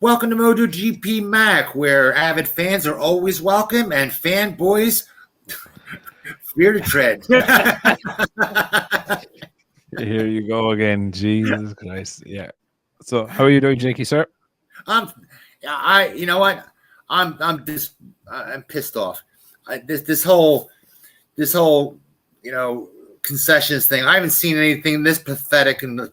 Welcome to MotoGP Mac, where avid fans are always welcome and fanboys fear to tread. Here you go again. Jesus Christ. Yeah. So how are you doing, Jakey, sir? You know what? I'm pissed off. This whole, concessions thing. I haven't seen anything this pathetic in the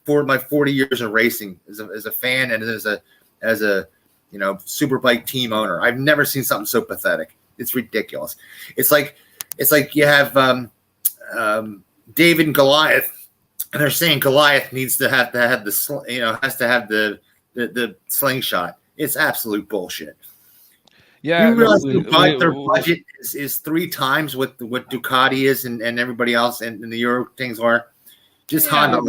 for my 40 years of racing as a fan and as a superbike team owner. I've never seen something so pathetic. It's ridiculous. It's like you have David and Goliath, and they're saying Goliath needs to have the slingshot. It's absolute bullshit. Yeah, you realize their budget is 3 times what Ducati is and everybody else and the Euro things are. Just Honda.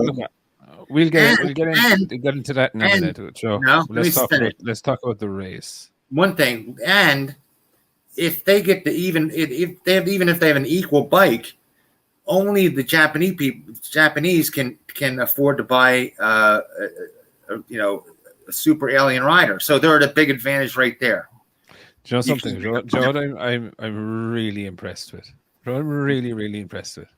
We'll get into that in a minute. So let's talk about the race. One thing, and if they get if they have an equal bike, only the Japanese can afford to buy a super alien rider. So they're at a big advantage right there. Do you know something, Joe? I'm really impressed with. I'm really, really impressed with.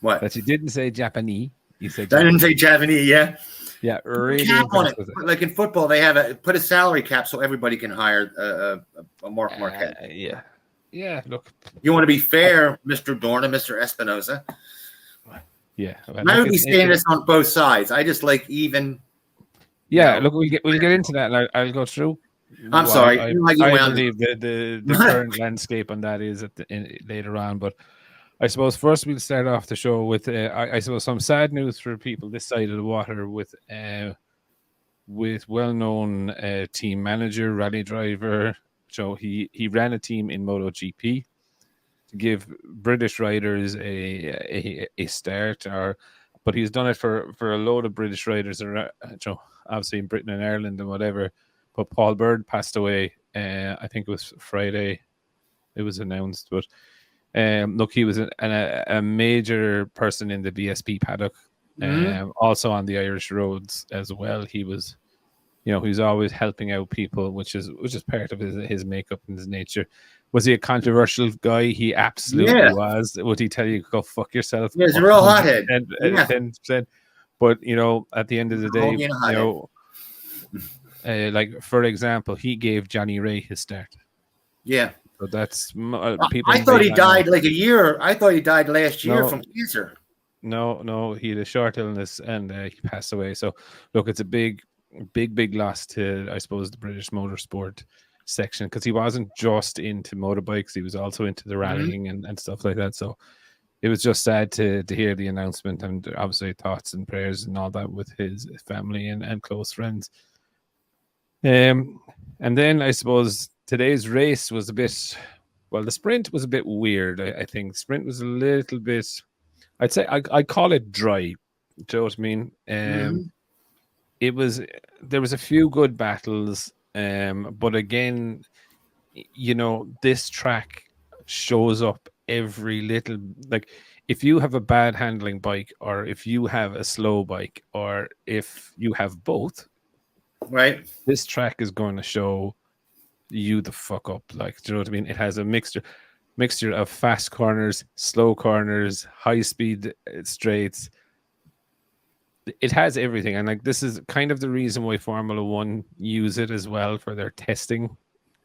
What? That you didn't say Japanese. You said Japanese. I didn't say Japanese. Yeah. Yeah, really cap on it. Like in football, they have put a salary cap so everybody can hire a Marquez. Yeah. Look, you want to be fair, Mr. Dorna, Mr. Espinosa. Yeah, I would be saying this on both sides. I just like even. Yeah, look, we'll get into that, and I'll go through. I'm sorry. I believe the current landscape on that is later on, but I suppose first we'll start off the show with I suppose some sad news for people this side of the water with well-known team manager, rally driver. So he ran a team in MotoGP to give British riders a start, but he's done it for a load of British riders, obviously in Britain and Ireland and whatever. But Paul Bird passed away. I think it was Friday. It was announced. But look, he was a major person in the BSP paddock, also on the Irish roads as well. He was, he's always helping out people, which is part of his makeup and his nature. Was he a controversial guy? He absolutely was. Would he tell you go fuck yourself? Yeah, he's a real hothead. 10%. But at the end of the day, like for example, he gave Johnny Ray his start. Yeah. So that's people. I thought he died like a year. I thought he died last year from cancer. No, he had a short illness and he passed away. So look, it's a big loss to, I suppose, the British motorsport section, because he wasn't just into motorbikes; he was also into the rallying and stuff like that. So it was just sad to hear the announcement, and obviously thoughts and prayers and all that with his family and close friends. And then I suppose today's race was the sprint was a bit weird. I think the sprint was a little bit, I'd say I call it dry. Do you know what I mean? There was a few good battles, but again, this track shows up every little, like if you have a bad handling bike, or if you have a slow bike, or if you have both, right, this track is going to show you the fuck up. Like, do you know what I mean? It has a mixture of fast corners, slow corners, high speed straights. It has everything, and like this is kind of the reason why Formula One use it as well for their testing,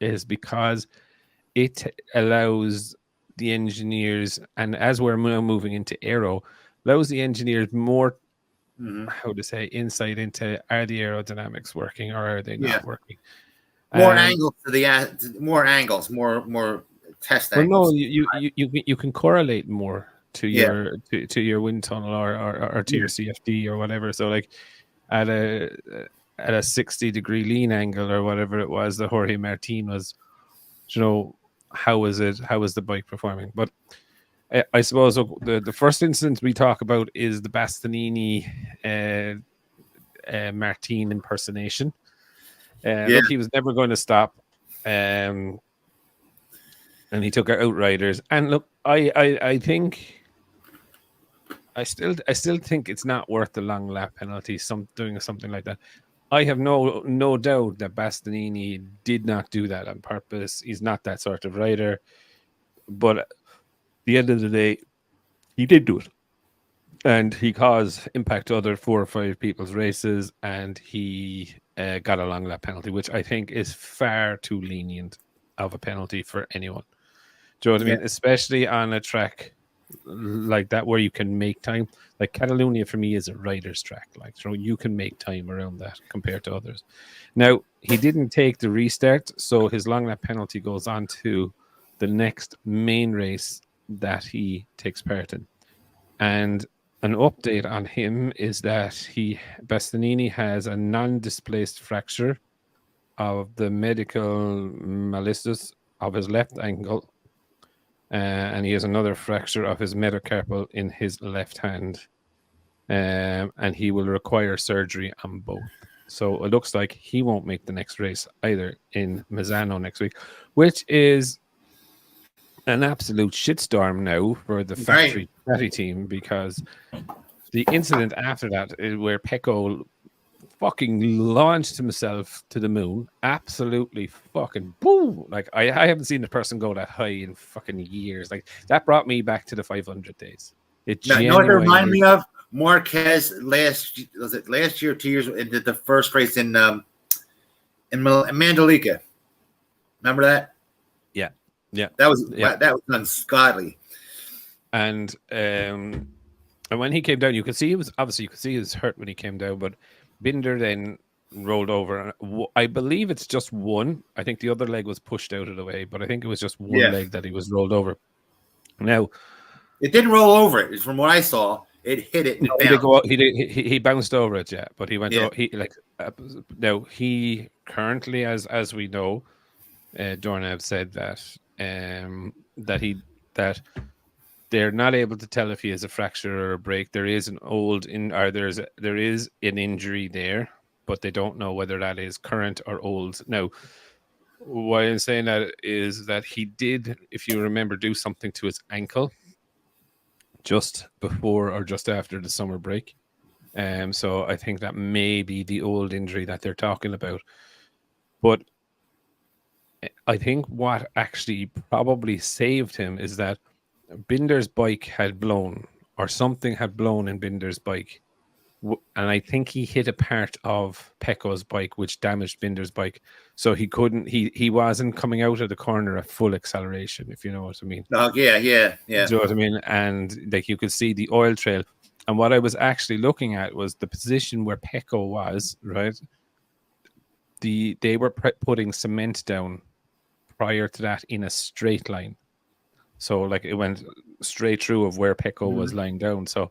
is because it allows the engineers, and as we're now moving into aero, allows the engineers more insight into, are the aerodynamics working or are they not working? More angles more test angles. No, you can correlate more to your to your wind tunnel or to your CFD or whatever. So like at a 60-degree lean angle or whatever it was, the Jorge Martin was, how was the bike performing? But I suppose the first instance we talk about is the Bastianini Martin impersonation. Look, he was never going to stop, and he took our outriders. And look, I think I still think it's not worth the long lap penalty. Doing something like that. I have no doubt that Bastianini did not do that on purpose. He's not that sort of rider. But at the end of the day, he did do it. And he caused impact to other 4 or 5 people's races, and he got a long lap penalty, which I think is far too lenient of a penalty for anyone. Do you know what I mean? Especially on a track like that where you can make time. Like Catalunya for me is a rider's track. Like, so you can make time around that compared to others. Now, he didn't take the restart, so his long lap penalty goes on to the next main race that he takes part in. And an update on him is that Bastianini has a non-displaced fracture of the medial malleus of his left ankle, and he has another fracture of his metacarpal in his left hand, and he will require surgery on both. So it looks like he won't make the next race either in Misano next week, which is an absolute shitstorm now for the factory Ducati team, because the incident after that is where Pecco fucking launched himself to the moon. Absolutely fucking boom. Like, I haven't seen a person go that high in fucking years. Like, that brought me back to the 500 days. It reminded me of Marquez last year, 2 years, and did the first race in Mandalika. Remember that? Yeah. That was ungodly. And when he came down, you could see he was hurt when he came down, but Binder then rolled over. I believe it's just one. I think the other leg was pushed out of the way, but I think it was just one leg that he was rolled over. Now, it didn't roll over it. From what I saw, it hit it. He bounced over it, but he went. Now he currently, as we know, Dorna said that that they're not able to tell if he has a fracture or a break. There is there is an injury there, but they don't know whether that is current or old. Now, why I'm saying that is that he did, if you remember, do something to his ankle just before or just after the summer break. So I think that may be the old injury that they're talking about. But I think what actually probably saved him is that Binder's bike had blown, or something had blown in Binder's bike. And I think he hit a part of Pecco's bike, which damaged Binder's bike. So he wasn't coming out of the corner at full acceleration, if you know what I mean. Oh, yeah. Do you know what I mean? And like, you could see the oil trail. And what I was actually looking at was the position where Pecco was, right? They were putting cement down prior to that in a straight line. So like, it went straight through of where Pecco was lying down. So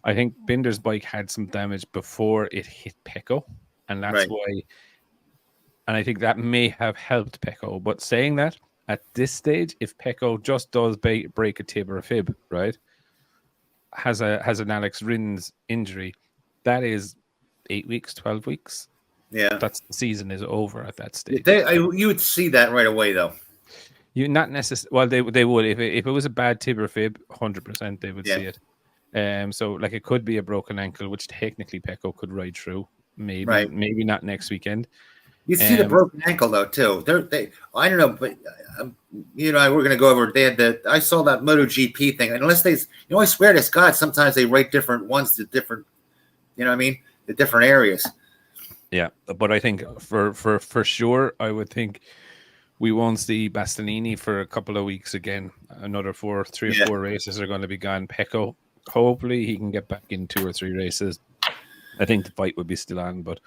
I think Binder's bike had some damage before it hit Pecco, and that's why. And I think that may have helped Pecco. But saying that, at this stage, if Pecco just does break a tib or a fib, right, has an Alex Rins injury, that is 8 weeks, 12 weeks. Yeah, that's the season is over at that stage. You would see that right away, though. You not necessarily. Well, they would if it was a bad tib or fib, 100% they would see it. So like, it could be a broken ankle, which technically Pecco could ride through. Maybe not next weekend. You see the broken ankle though too. I don't know, but we're going to go over. I saw that MotoGP thing. Unless I swear to God, sometimes they write different ones to different. You know what I mean? The different areas. Yeah, but I think for sure, I would think we won't see Bastianini for a couple of weeks again. Another 3 or 4 races are going to be gone. Pecco, hopefully he can get back in 2 or 3 races. I think the fight would be still on, but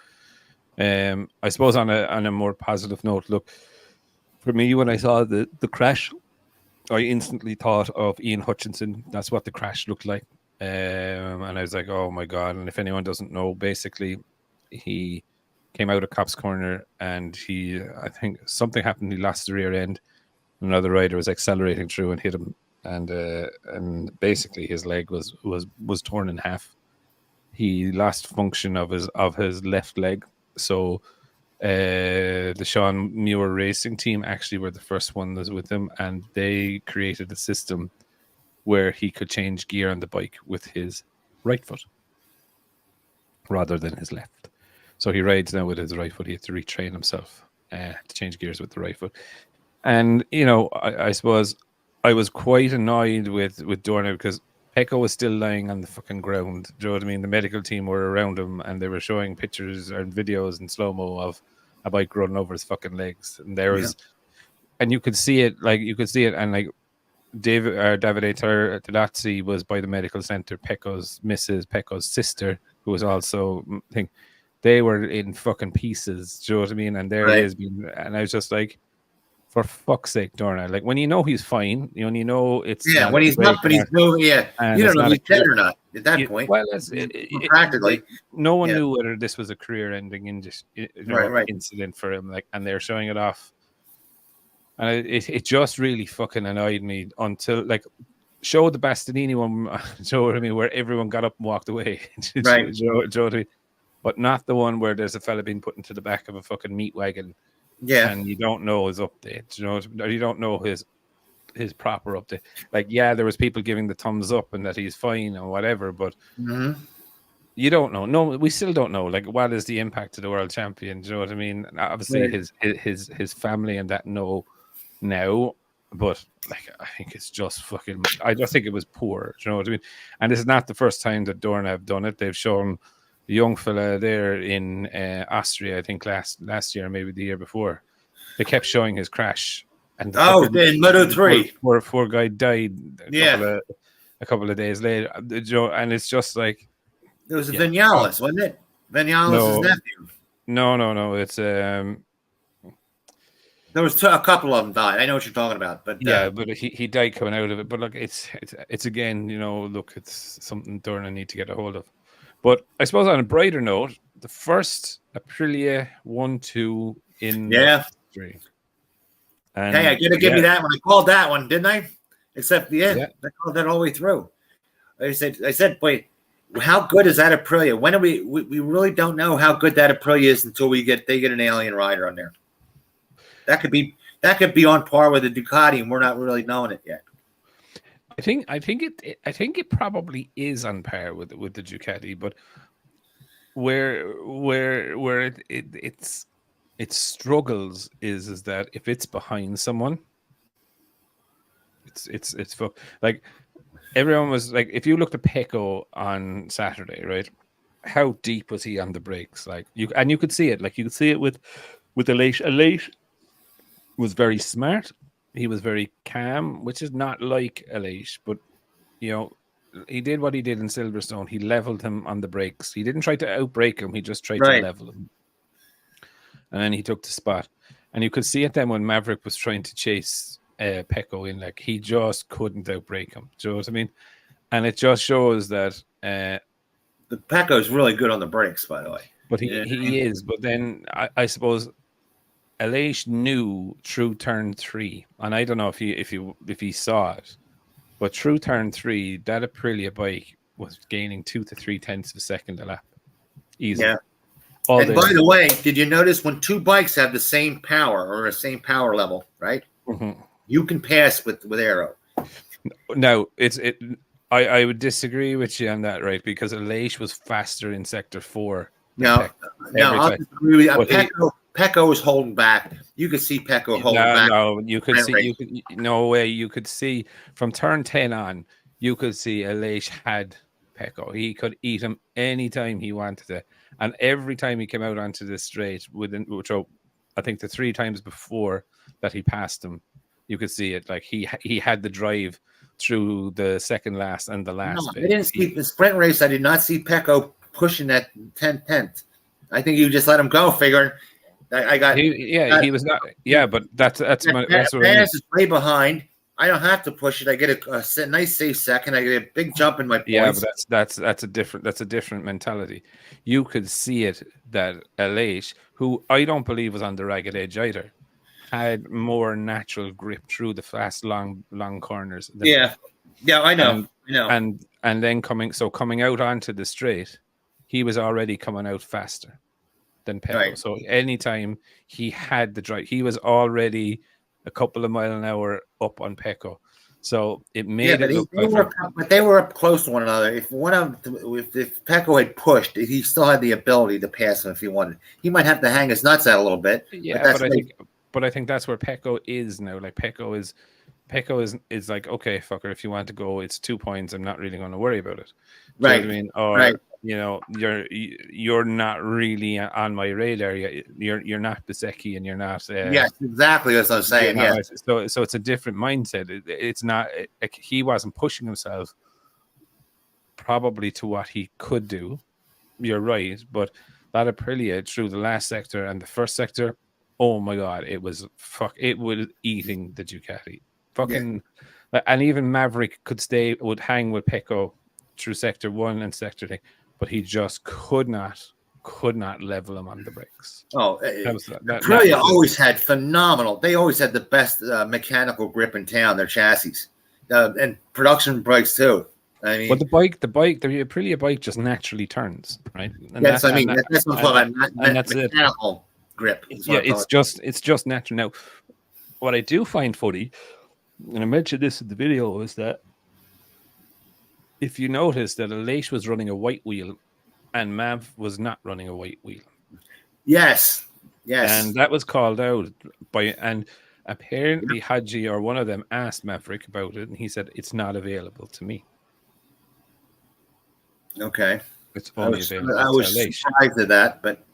I suppose on a more positive note, look, for me, when I saw the crash, I instantly thought of Ian Hutchinson. That's what the crash looked like. And I was like, oh my God. And if anyone doesn't know, basically he came out of Cop's Corner and I think something happened. He lost the rear end. Another rider was accelerating through and hit him. And basically his leg was torn in half. He lost function of his left leg. So the Sean Muir Racing team actually were the first one that was with him, and they created a system where he could change gear on the bike with his right foot rather than his left. So he rides now with his right foot. He had to retrain himself to change gears with the right foot. And, I suppose I was quite annoyed with Dorna because Pecco was still lying on the fucking ground. Do you know what I mean? The medical team were around him and they were showing pictures and videos in slow-mo of a bike running over his fucking legs. And there was, and you could see it, and like Davide Tedazzi was by the medical center, Mrs. Pecco's sister, who was also, I think, they were in fucking pieces. Do you know what I mean? And there he is being, and I was just like, for fuck's sake, Dorna. Like when you know he's fine, when you know it's when he's up and he's moving, you don't know if he's dead or not at that point. Well, practically, no one knew whether this was a career-ending incident for him. Like, and they're showing it off, and it just really fucking annoyed me until like showed the Bastianini one. Do you know what I mean? Where everyone got up and walked away, right? Do you know what I mean? But not the one where there's a fella being put into the back of a fucking meat wagon. Yeah, and you don't know his update, or you don't know his proper update. Like, there was people giving the thumbs up and that he's fine or whatever, but you don't know. No, we still don't know. Like, what is the impact of the world champion? Do you know what I mean? Obviously, his family and that know now, but like, I think it's just fucking. I just think it was poor. Do you know what I mean? And this is not the first time that Dorna have done it. They've shown the young fella there in Austria, I think last year, maybe the year before, they kept showing his crash. And in Moto 3, where poor guy died a couple of days later. And it's just like it was Vinales, wasn't it? Vinales' nephew. No. It's there was a couple of them died. I know what you're talking about, but but he died coming out of it. But look, it's again, look, it's something Dorna need to get a hold of. But I suppose on a brighter note, the first Aprilia 1-2 in history. And I gotta give me that one. I called that one, didn't I? Except I called that all the way through. I said, wait, how good is that Aprilia? When are we really don't know how good that Aprilia is until they get an alien rider on there. That could be on par with the Ducati, and we're not really knowing it yet. I think it probably is on par with the Ducati, but where it struggles is that if it's behind someone, it's fuck. Like everyone was like, if you looked at Pecco on Saturday, right? How deep was he on the brakes? Like you could see it. Like you could see it with Aleix. Aleix was very smart. He was very calm, which is not like Aleix, but he did what he did in Silverstone. He leveled him on the brakes. He didn't try to outbrake him. He just tried to level him. And then he took the spot. And you could see it then when Maverick was trying to chase Pecco in, like he just couldn't outbrake him. Do you know what I mean? And it just shows that the Pecco is really good on the brakes, by the way. But he is. But then I suppose Aleix knew through turn 3, and I don't know if he saw it, but through turn 3, that Aprilia bike was gaining 2 to 3 tenths of a second a lap. Easy. Yeah. And by the way, did you notice when two bikes have the same power or the same power level, right? Mm-hmm. You can pass with aero. No, I would disagree with you on that, right? Because Aleix was faster in sector 4. No, I'll disagree with you. Pecco was holding back. You could see Pecco holding back. No, you could see. No way. You could see from turn 10 on. You could see Aleix had Pecco. He could eat him anytime he wanted to, and every time he came out onto the straight, I think the 3 times before that he passed him, you could see it. Like he had the drive through the second last and the last. No, I didn't see the sprint race. I did not see Pecco pushing that 10th. I think you just let him go, figuring. He was not. Yeah, but that's what I mean. Is way behind. I don't have to push it. I get a nice safe second. I get a big jump in my points. Yeah, but that's a different mentality. You could see it that Aleix, who I don't believe was on the ragged edge either, had more natural grip through the fast long corners. Yeah, I know. And then coming out onto the straight, he was already coming out faster than Pecco. Right. So anytime he had the drive, he was already a couple of miles an hour up on Pecco. So it Yeah, made but, it look they were up close to one another. If Pecco had pushed, he still had the ability to pass him if he wanted. He might have to hang his nuts out a little bit. Yeah, but I think that's where Pecco is now. Like Pecco is like, okay, fucker, if you want to go, it's 2 points. I'm not really going to worry about it. Do right. You know what I mean? Or right. You're not really on my radar. You're not Bisecki, and you're not. Yes, exactly. That's what I'm saying. Yeah. So it's a different mindset. It's not. He wasn't pushing himself probably to what he could do. You're right, but that Aprilia through the last sector and the first sector, oh my god, it was eating the Ducati. Fucking, and even Maverick would hang with Pecco through sector 1 and sector 3, but he just could not level him on the brakes. Oh, Aprilia always had phenomenal. They always had the best mechanical grip in town. Their chassis and production brakes too. I mean, well, the Aprilia bike just naturally turns, right? And that's what I'm talking about. And that's mechanical grip. Yeah, it's just natural. Now, what I do find funny, and I mentioned this in the video, is that if you notice that Aleix was running a white wheel and Mav was not running a white wheel. Yes. And that was called out and apparently Hadji or one of them asked Maverick about it, and he said, it's not available to me. Okay. It's only available I was surprised at that, but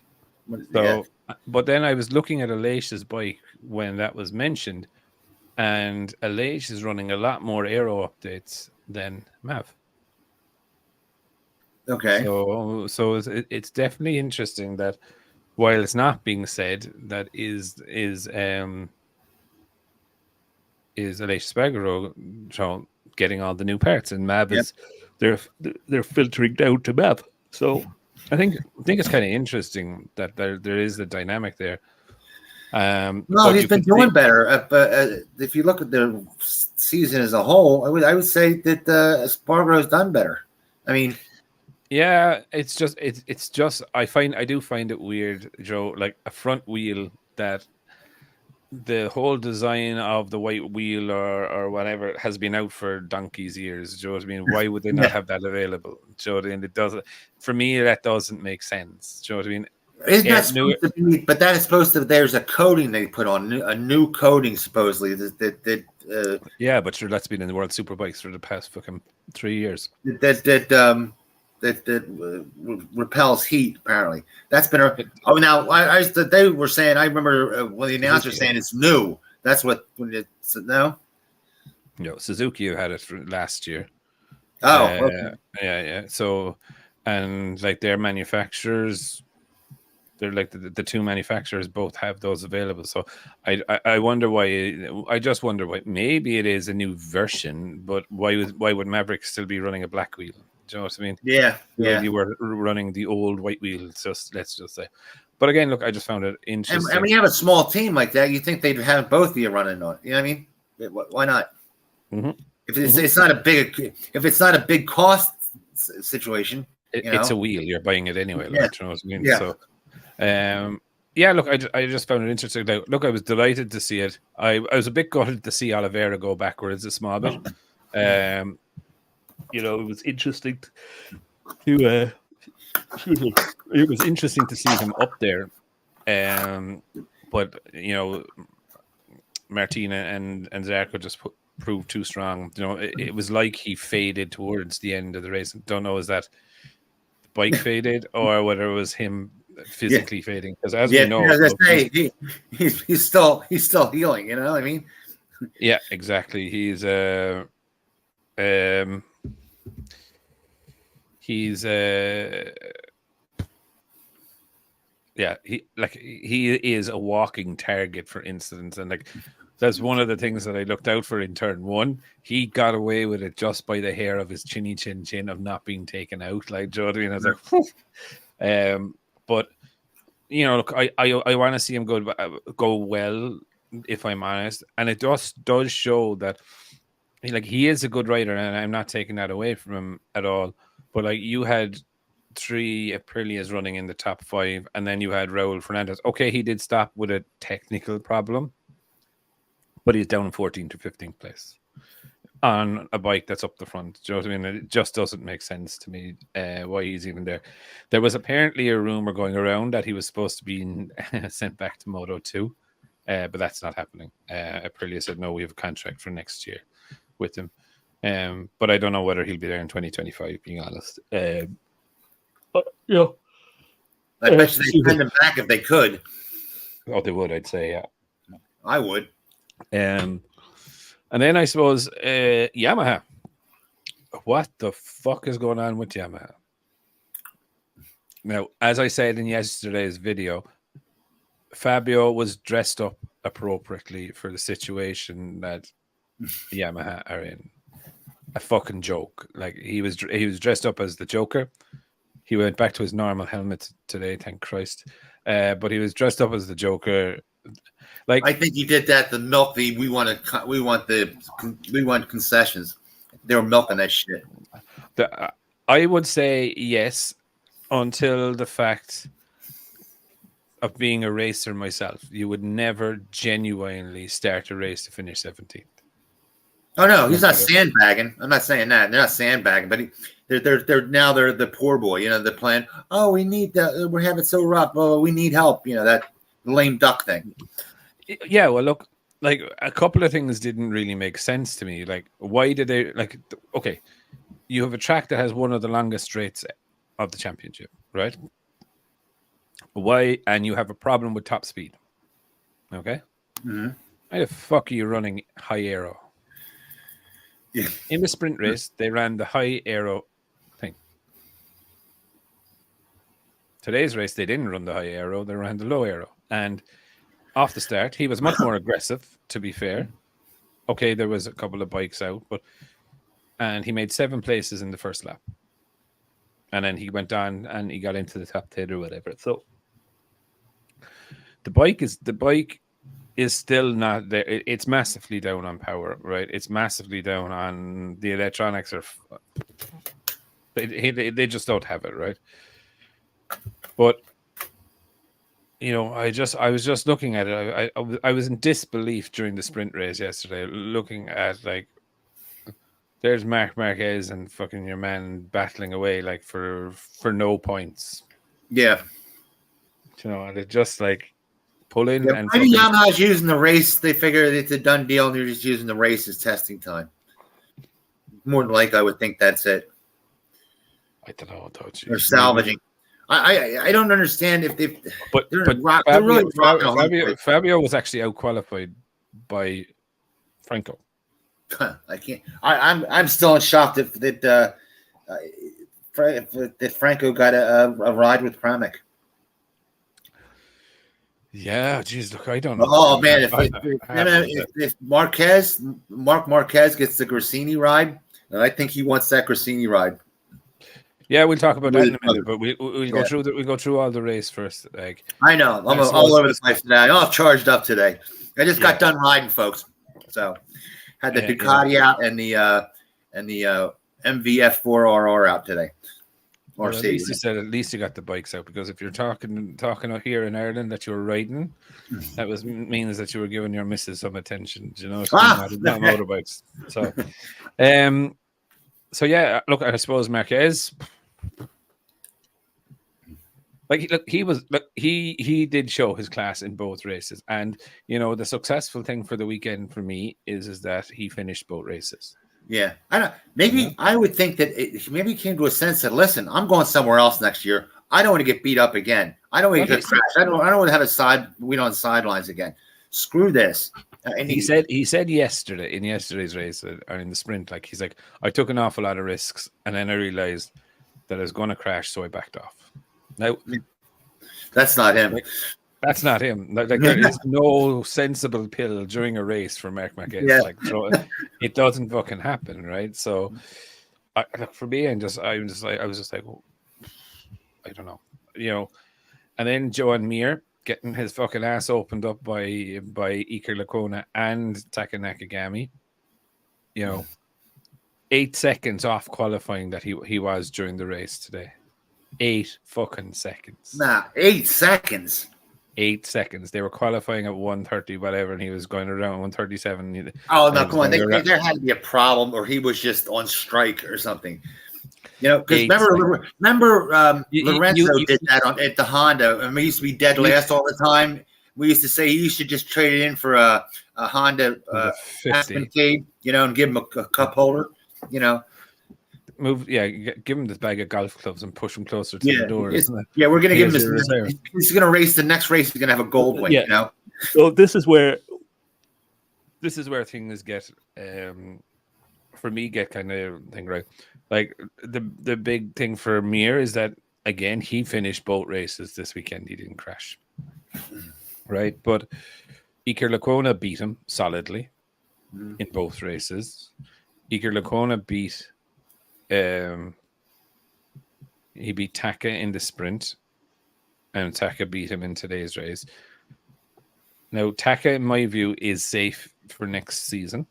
but then I was looking at Aleix's bike when that was mentioned, and Aleix is running a lot more aero updates than Mav. Okay. So it's definitely interesting that while it's not being said, that is Aleix Spargaro getting all the new parts, and Mav is they're filtering down to Mav. So I think it's kind of interesting that there is a dynamic there. No, he's been doing better. But if you look at the season as a whole, I would say that Spargaro's done better. I mean, yeah, it's just I do find it weird, Joe. Like a front wheel that the whole design of the white wheel or whatever has been out for donkey's years. Do you know what I mean? Why would they not have that available? Do you know what I mean? It doesn't. For me, that doesn't make sense. Do you know what I mean? Isn't that supposed to be? But that is supposed to. There's a coating they put on, a new coating supposedly. Yeah, but sure, that's been in the World Superbikes for the past fucking 3 years. That repels heat. Apparently, that's been. They were saying. I remember when the announcer saying it's new. That's what when it's no. No, Suzuki had it last year. Oh, okay. Yeah. So, and like their manufacturers, they're like the two manufacturers both have those available. So I wonder why. I just wonder why. Maybe it is a new version, but why would Maverick still be running a black wheel? Do you know what I mean? Yeah. You were running the old white wheel. Let's just say. But again, look, I just found it interesting. And when you have a small team like that, you think they'd have both of you running on it. You know what I mean? Why not? Mm-hmm. If it's not a big cost situation, it's a wheel. You're buying it anyway. Yeah. Like, you know what I mean? Yeah. So, look, I just found it interesting. Look, I was delighted to see it. I was a bit gutted to see Oliveira go backwards a small bit. It was interesting to it was interesting to see him up there. But Martina and Zarco just proved too strong. It was like he faded towards the end of the race. Don't know, is that the bike faded or whether it was him physically fading? Because as we know, he's still healing. You know what I mean? Yeah, exactly. He's he is a walking target for incidents, and that's one of the things that I looked out for in turn one. He got away with it just by the hair of his chinny chin of not being taken out. Like, do you know what I mean? I was like, but look, I want to see him go well, if I'm honest, and it does show that he is a good rider, and I'm not taking that away from him at all. But you had 3 Aprilias running in the top 5, and then you had Raul Fernandez. Okay, he did stop with a technical problem, but he's down 14th to 15th place. on a bike that's up the front. Do you know what I mean? It just doesn't make sense to me why he's even there. There was apparently a rumor going around that he was supposed to be sent back to Moto 2, but that's not happening. Aprilia said, no, we have a contract for next year with him. But I don't know whether he'll be there in 2025, being honest. But, you know, I bet you they'd send him back if they could. Oh, they would, I'd say, yeah. I would. And then I suppose Yamaha. What the fuck is going on with Yamaha? Now, as I said in yesterday's video, Fabio was dressed up appropriately for the situation that Yamaha are in. A fucking joke. Like he was dressed up as the Joker. He went back to his normal helmet today, thank Christ. But he was dressed up as the Joker. Like I think he did that to milk the we want concessions. They were milking that shit. I would say yes, until the fact of being a racer myself. You would never genuinely start a race to finish 17th. Oh no, he's not sandbagging. I'm not saying that. They're not sandbagging, but they're the poor boy. You know, the plan. Oh, we need that. We're having so rough. Oh, we need help. You know, that lame duck thing. Yeah, well, look, like a couple of things didn't really make sense to me. Like, why did they okay, you have a track that has one of the longest straights of the championship, right? Why? And you have a problem with top speed. Okay. Mm-hmm. Why the fuck are you running high aero? Yeah. In the sprint race, they ran the high aero thing. Today's race, they didn't run the high aero, they ran the low aero. And off the start, he was much more aggressive, to be fair. Okay, there was a couple of bikes out, and he made 7 places in the first lap. And then he went on and he got into the top 10 or whatever. So the bike is still not there. It's massively down on power, right? It's massively down on the electronics. They just don't have it, right? But you know, I was just looking at it. I was in disbelief during the sprint race yesterday, looking at like there's Marquez and fucking your man battling away like for no points. Yeah, you know, and it just like pull in and maybe Yamaha's using the race. They figure it's a done deal, and they're just using the race as testing time. More than likely, I would think that's it. I don't know. They're salvaging. I don't understand if they. But Fabio was actually out qualified by Franco. I can't. I'm still in shock that Franco got a ride with Pramac. Yeah, geez, look, I don't know. Oh man, if Marquez gets the Grassini ride, and I think he wants that Grassini ride. Yeah, we'll talk about that in a minute, but we'll go through all the race first. Like I know, I'm all over the place today. I'm all charged up today. I just got done riding, folks. So had the Ducati out and the MVF 4RR out today. Well, at least you got the bikes out, because if you're talking out here in Ireland that you were riding, that means that you were giving your missus some attention. You know, not motorbikes. So yeah, look, I suppose Marquez. He did show his class in both races, and you know the successful thing for the weekend for me is that he finished both races. Yeah, I don't. Maybe I would think that maybe he came to a sense that listen, I'm going somewhere else next year. I don't want to get beat up again. I don't want to get crashed. I don't want to have on sidelines again. Screw this. And he said yesterday in yesterday's race or in the sprint, like he's like, I took an awful lot of risks, and then I realized that I was going to crash, so I backed off. Now, that's not him. That's not him. Like there is no sensible pill during a race for Marc Marquez. Yeah. Like it doesn't fucking happen, right? So, for me, I was just like, well, I don't know, you know. And then Joan Mir getting his fucking ass opened up by Iker Lecuona and Taka Nakagami. You know, 8 seconds off qualifying that he was during the race today. 8 fucking seconds. Nah, 8 seconds. 8 seconds. They were qualifying at 1:30, whatever, and he was going around 1:37. Oh no, come on! There had to be a problem, or he was just on strike or something. You know, because remember, Lorenzo did that at the Honda, and we used to be dead last all the time. We used to say you should just trade it in for a Honda Aspen Cade, you know, and give him a cup holder, you know. Give him this bag of golf clubs and push him closer to the door. We're gonna give him this. He's gonna race the next race. He's gonna have a gold win. You know. So this is where things get for me get kind of thing right. Like the big thing for Mir is that again he finished both races this weekend. He didn't crash, right? But Iker Lecuona beat him solidly in both races. Iker Lecuona beat. He beat Taka in the sprint, and Taka beat him in today's race. Now, Taka, in my view, is safe for next season.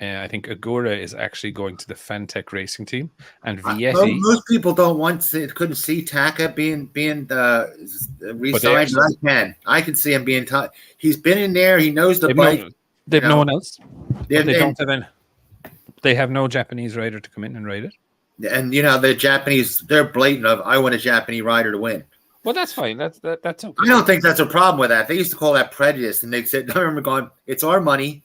I think Agura is actually going to the Fantech racing team, and Vietti. Most people couldn't see Taka being re-signed. I can see him being. He's been in there. He knows the bike. They have no one else. They have no Japanese rider to come in and ride it. And you know the Japanese, they're blatant of I want a Japanese rider to win. Well, that's fine. That's okay. I don't think that's a problem with that. They used to call that prejudice, and they said, "I remember going, it's our money.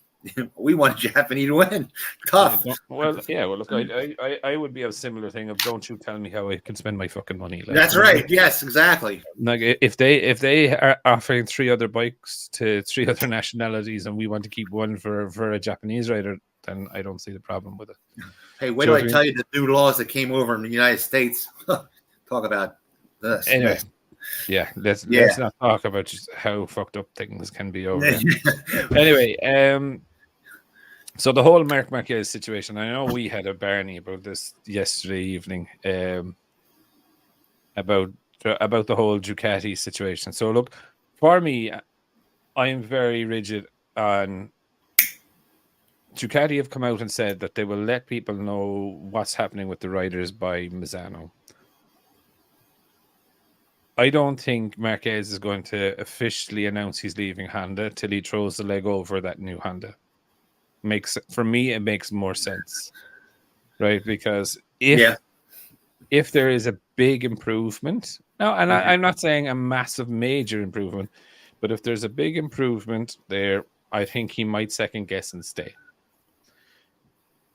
We want a Japanese to win." Tough. Well, look, I would be a similar thing of don't you tell me how I can spend my fucking money. Like, that's right. Yes, exactly. Like if they are offering 3 other bikes to 3 other nationalities, and we want to keep one for a Japanese rider, then I don't see the problem with it. Hey, wait till I tell you the new laws that came over in the United States. Talk about this. Anyway, let's not talk about just how fucked up things can be over here. Anyway, so the whole Marc Marquez situation, I know we had a Barney about this yesterday evening, about the whole Ducati situation. So look, for me, I'm very rigid on Ducati have come out and said that they will let people know what's happening with the riders by Misano. I don't think Marquez is going to officially announce he's leaving Honda till he throws the leg over that new Honda. For me, it makes more sense, right? Because if there is a big improvement, I'm not saying a massive, major improvement, but if there's a big improvement there, I think he might second guess and stay.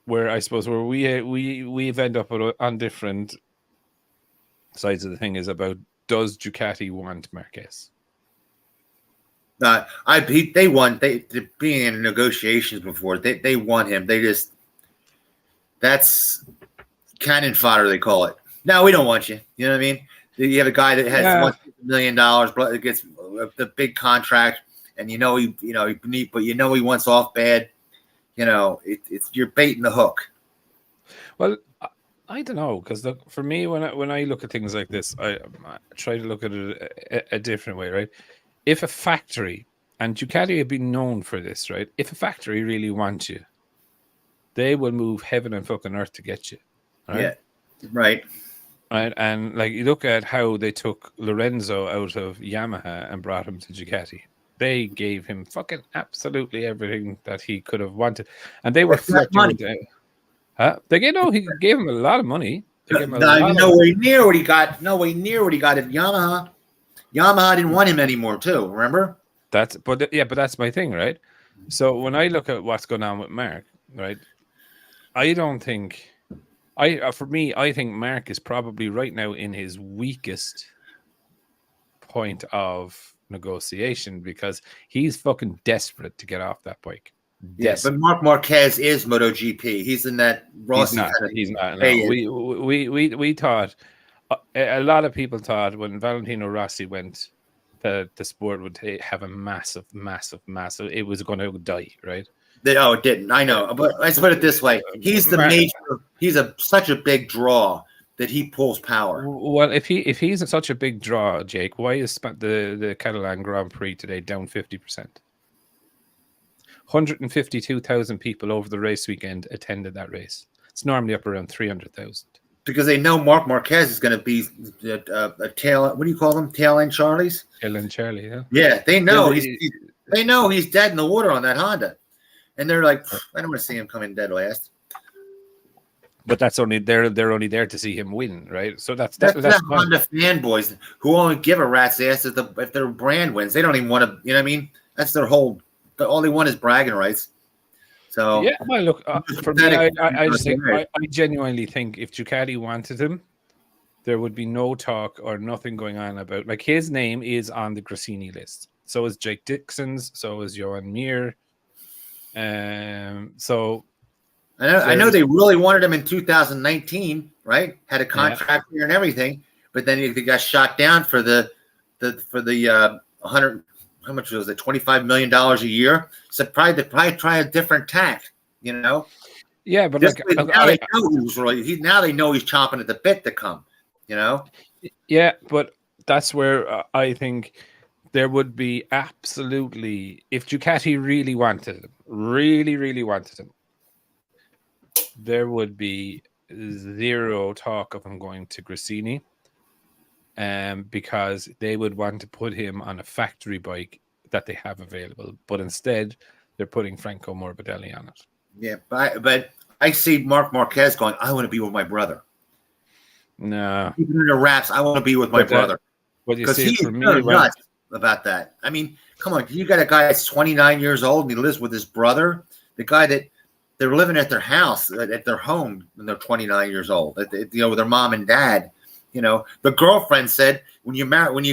Where I suppose we've ended up on different sides of the thing is about, does Ducati want Marquez? They want being in negotiations before. They want him. That's cannon fodder, they call it. No, we don't want you. You know what I mean? You have a guy that has $1 million, but it gets the big contract, and he wants off bad. You know, it's you're baiting the hook. Well, I don't know, because for me, when I look at things like this, I try to look at it a different way, right? If a factory, and Ducati have been known for this, right? If a factory really wants you, they will move heaven and fucking earth to get you. Right? Yeah, right. Right, and like you look at how they took Lorenzo out of Yamaha and brought him to Ducati. They gave him fucking absolutely everything that he could have wanted, and they were flirting. He gave him a lot of money. Nowhere near what he got. Nowhere near what he got at Yamaha. Yamaha didn't want him anymore, too. Remember? But that's my thing, right? So when I look at what's going on with Mark, right, I don't think. I think Mark is probably right now in his weakest point of negotiation because he's fucking desperate to get off that bike. Yes, but Marc Marquez is MotoGP. He's in that Rossi. He's not. No. We thought a lot of people thought when Valentino Rossi went that the sport would have a massive. It was going to die, right? It didn't. I know, but let's put it this way: he's the major. He's such a big draw that he pulls power. Well, if he's such a big draw, Jake, why is the Catalan Grand Prix today down 50%? 152,000 people over the race weekend attended that race. It's normally up around 300,000. because they know Mark Marquez is going to be a tail. What do you call them? Tail end Charlies. Tail end Charlie. Yeah. Yeah, they know Yeah, they know he's dead in the water on that Honda, and they're like, I don't want to see him come in dead last. But that's only they're only there to see him win, right? So that's the Honda fanboys who only give a rat's ass if their brand wins. They don't even want to. You know what I mean? That's their whole. All they want is bragging rights. So yeah, well, look, for me, I just think I genuinely think if Ducati wanted him, there would be no talk or nothing going on about like his name is on the Grassini list. So is Jake Dixon's. So is Johan Mir. So. I know they really wanted him in 2019, right? Had a contract here and everything, but then he got shot down for the 100. How much was it? $25 million a year. So probably try a different tack, you know. Yeah, but now they know he was now they know he's chomping at the bit to come, you know. Yeah, but that's where I think there would be absolutely if Ducati really wanted him, really wanted him. There would be zero talk of him going to Grassini, because they would want to put him on a factory bike that they have available. But instead, they're putting Franco Morbidelli on it. Yeah, but I see Mark Marquez going, I want to be with my brother. No. Even in the raps, I want to be with my brother. Because he's nuts about that. I mean, come on. You got a guy that's 29 years old and he lives with his brother. The guy that they're living at their house, at their home, when they're 29 years old. With their mom and dad. You know, the girlfriend said when you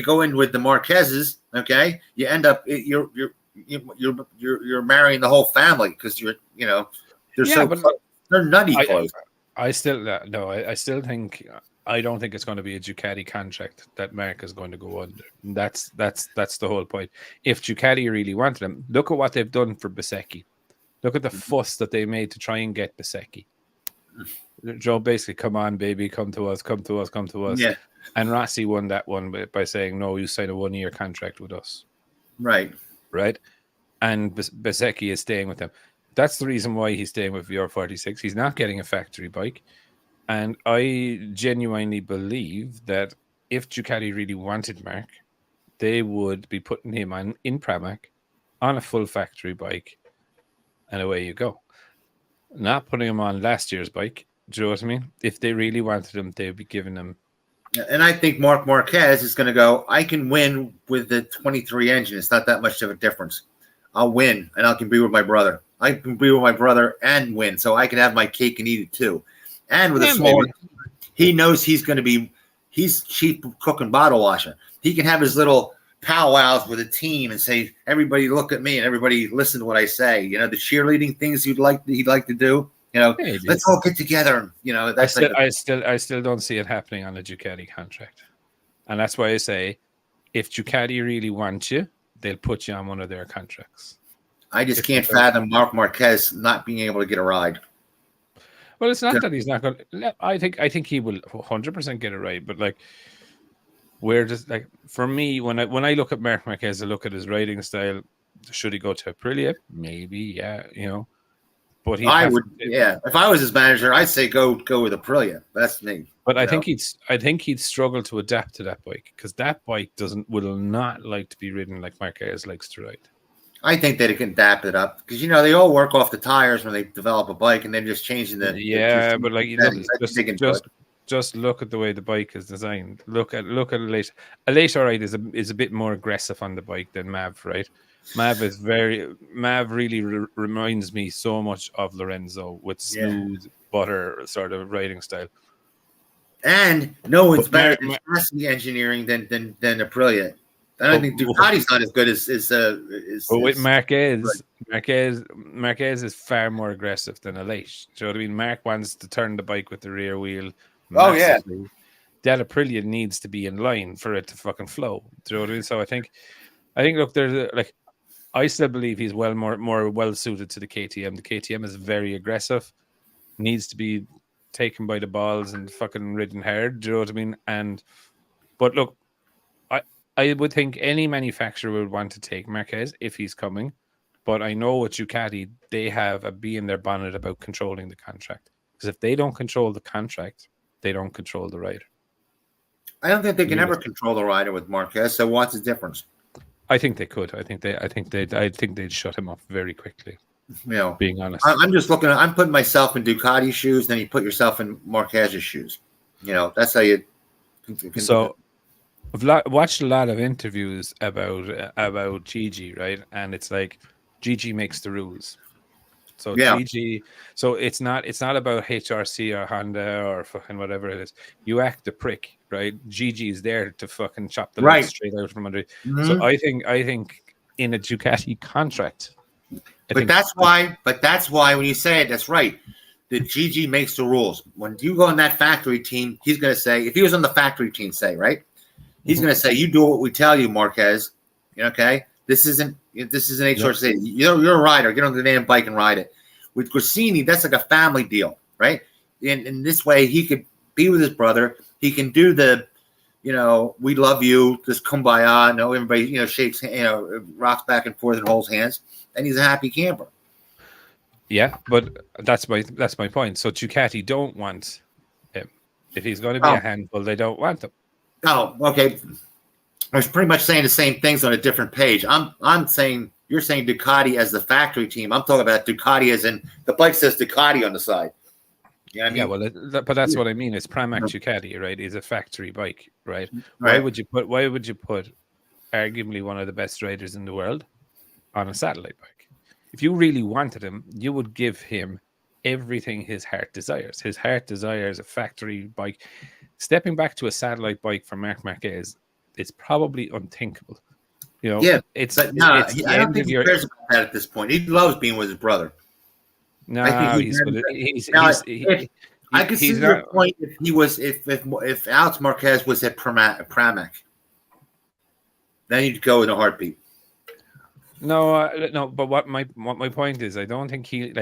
go in with the Marquezes, okay, you end up you're marrying the whole family because they're nutty close. I still think I don't think it's going to be a Ducati contract that Mark is going to go under. That's the whole point. If Ducati really wanted him, look at what they've done for Bezzecchi. Look at the fuss that they made to try and get Bezzecchi. Joe basically, come on, baby, come to us. Yeah. And Rossi won that one by saying, no, you sign a 1-year contract with us. Right. And Bezzecchi is staying with them. That's the reason why he's staying with VR46. He's not getting a factory bike. And I genuinely believe that if Ducati really wanted Mark, they would be putting him in Pramac on a full factory bike, and away you go. Not putting him on last year's bike. Do you know what I mean? If they really wanted him, they would be giving him. And I think Mark Marquez is going to go, I can win with the 23 engine. It's not that much of a difference. I'll win, and I can be with my brother. I can be with my brother and win, so I can have my cake and eat it too. And with a smaller, he knows he's chief cook and bottle washer. He can have his little powwows with a team and say, everybody look at me and everybody listen to what I say. You know, the cheerleading things he'd like to do. You know, let's all get together. You know, that's I still don't see it happening on a Ducati contract, and that's why I say, if Ducati really want you, they'll put you on one of their contracts. I just can't fathom Mark Marquez not being able to get a ride. Well, it's not that he's not going to. I think he will 100% get it right. But like, where does for me when I look at Mark Marquez, I look at his riding style. Should he go to Aprilia? Maybe, yeah, you know. But if I was his manager, I'd say go with Aprilia. That's me. But I think he'd struggle to adapt to that bike because that bike will not like to be ridden like Marquez likes to ride. I think they can adapt it up because they all work off the tires when they develop a bike, and then just changing the but like just look at the way the bike is designed. Look at Elite. Elite, all right, is a bit more aggressive on the bike than Mav, right? Mav really reminds me so much of Lorenzo with smooth butter sort of riding style. And no one's better than chassis engineering than Aprilia. I don't think Ducati's not as good as but with Marquez is far more aggressive than Elite. Do you know what I mean? Mark wants to turn the bike with the rear wheel. Massively. That Aprilia needs to be in line for it to fucking flow. Do you know what I mean? So I think look, there's I still believe he's more well suited to the KTM. The KTM is very aggressive, needs to be taken by the balls and fucking ridden hard. Do you know what I mean? But look, I would think any manufacturer would want to take Marquez if he's coming. But I know with Ducati, they have a bee in their bonnet about controlling the contract. Because if they don't control the contract, they don't control the rider. I don't think they can ever control the rider with Marquez. So what's the difference? I think they could. I think they'd shut him off very quickly. Being honest, I'm just looking. I'm putting myself in Ducati's shoes. Then you put yourself in Marquez's shoes. That's how you. So, I've watched a lot of interviews about Gigi, right? And it's like Gigi makes the rules. So Gigi, so it's not about HRC or Honda or fucking whatever it is. You act the prick, right? Gigi is there to fucking chop the lights straight out from under. Mm-hmm. So I think in a Ducati contract. That's why when you say it, that's right. The Gigi makes the rules. When you go on that factory team, he's going to say, if he was on the factory team, right? He's going to say, you do what we tell you, Marquez. Okay? This isn't HRC. You're a rider. Get on the damn bike and ride it. With Gresini, that's like a family deal, right? In this way, he could be with his brother. He can do the, we love you, just kumbaya. Everybody, shakes, rocks back and forth and holds hands, and he's a happy camper. Yeah, but that's my point. So Ducati don't want him. If he's going to be a handful, they don't want him. Oh, okay. I was pretty much saying the same things on a different page. I'm saying you're saying Ducati as the factory team. I'm talking about Ducati as in the bike says Ducati on the side. Yeah, but that's what I mean. It's Pramac Ducati, right? It's a factory bike, right? Why would you put arguably one of the best riders in the world on a satellite bike? If you really wanted him, you would give him everything his heart desires. His heart desires a factory bike. Stepping back to a satellite bike for Marc Marquez, it's probably unthinkable. I don't think he cares about that at this point. He loves being with his brother. No, I could see your point if Alex Marquez was at Pramac, then you'd go in a heartbeat. No, but what my point is, I don't think he's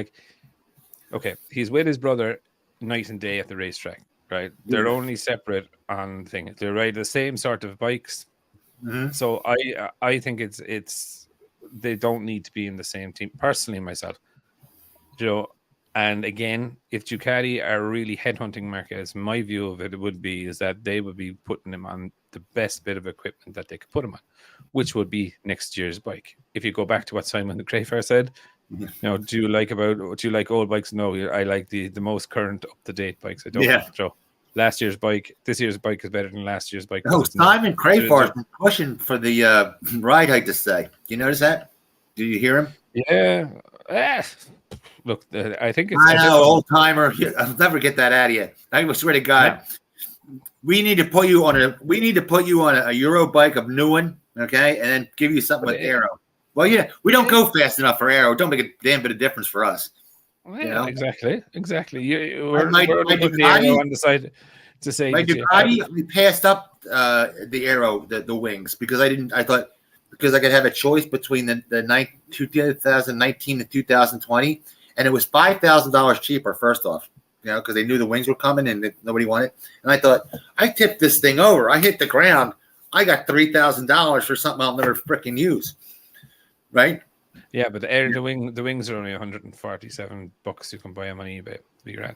with his brother night and day at the racetrack, right? They're only separate on thing. They ride the same sort of bikes. Mm-hmm. So I think it's they don't need to be in the same team. Personally, myself, and again, if Ducati are really headhunting Marquez, my view of it is that they would be putting him on the best bit of equipment that they could put him on, which would be next year's bike. If you go back to what Simon Crafar said, do you like old bikes? No, I like the most current up to date bikes. I don't. Yeah. This year's bike is better than last year's bike. Oh, Simon Crafar has been pushing for the ride height to say. Do you notice that? Do you hear him? Yeah. Look, I think it's. I know, old timer. I'll never get that out of you. I swear to God, we need to put you on a Euro bike, a new one, okay, and then give you something with aero. Well, yeah, we don't go fast enough for aero. It don't make a damn bit of difference for us. Well, exactly. We're putting the aero on the side to say. My Ducati, we passed up the aero, the wings, because I thought because I could have a choice between the 2019 and 2020, and it was $5,000 cheaper. First off, because they knew the wings were coming and nobody wanted. And I thought, I tipped this thing over. I hit the ground. I got $3,000 for something I'll never freaking use. Right? Yeah, but the wings are only $147. You can buy them on eBay. Be grand.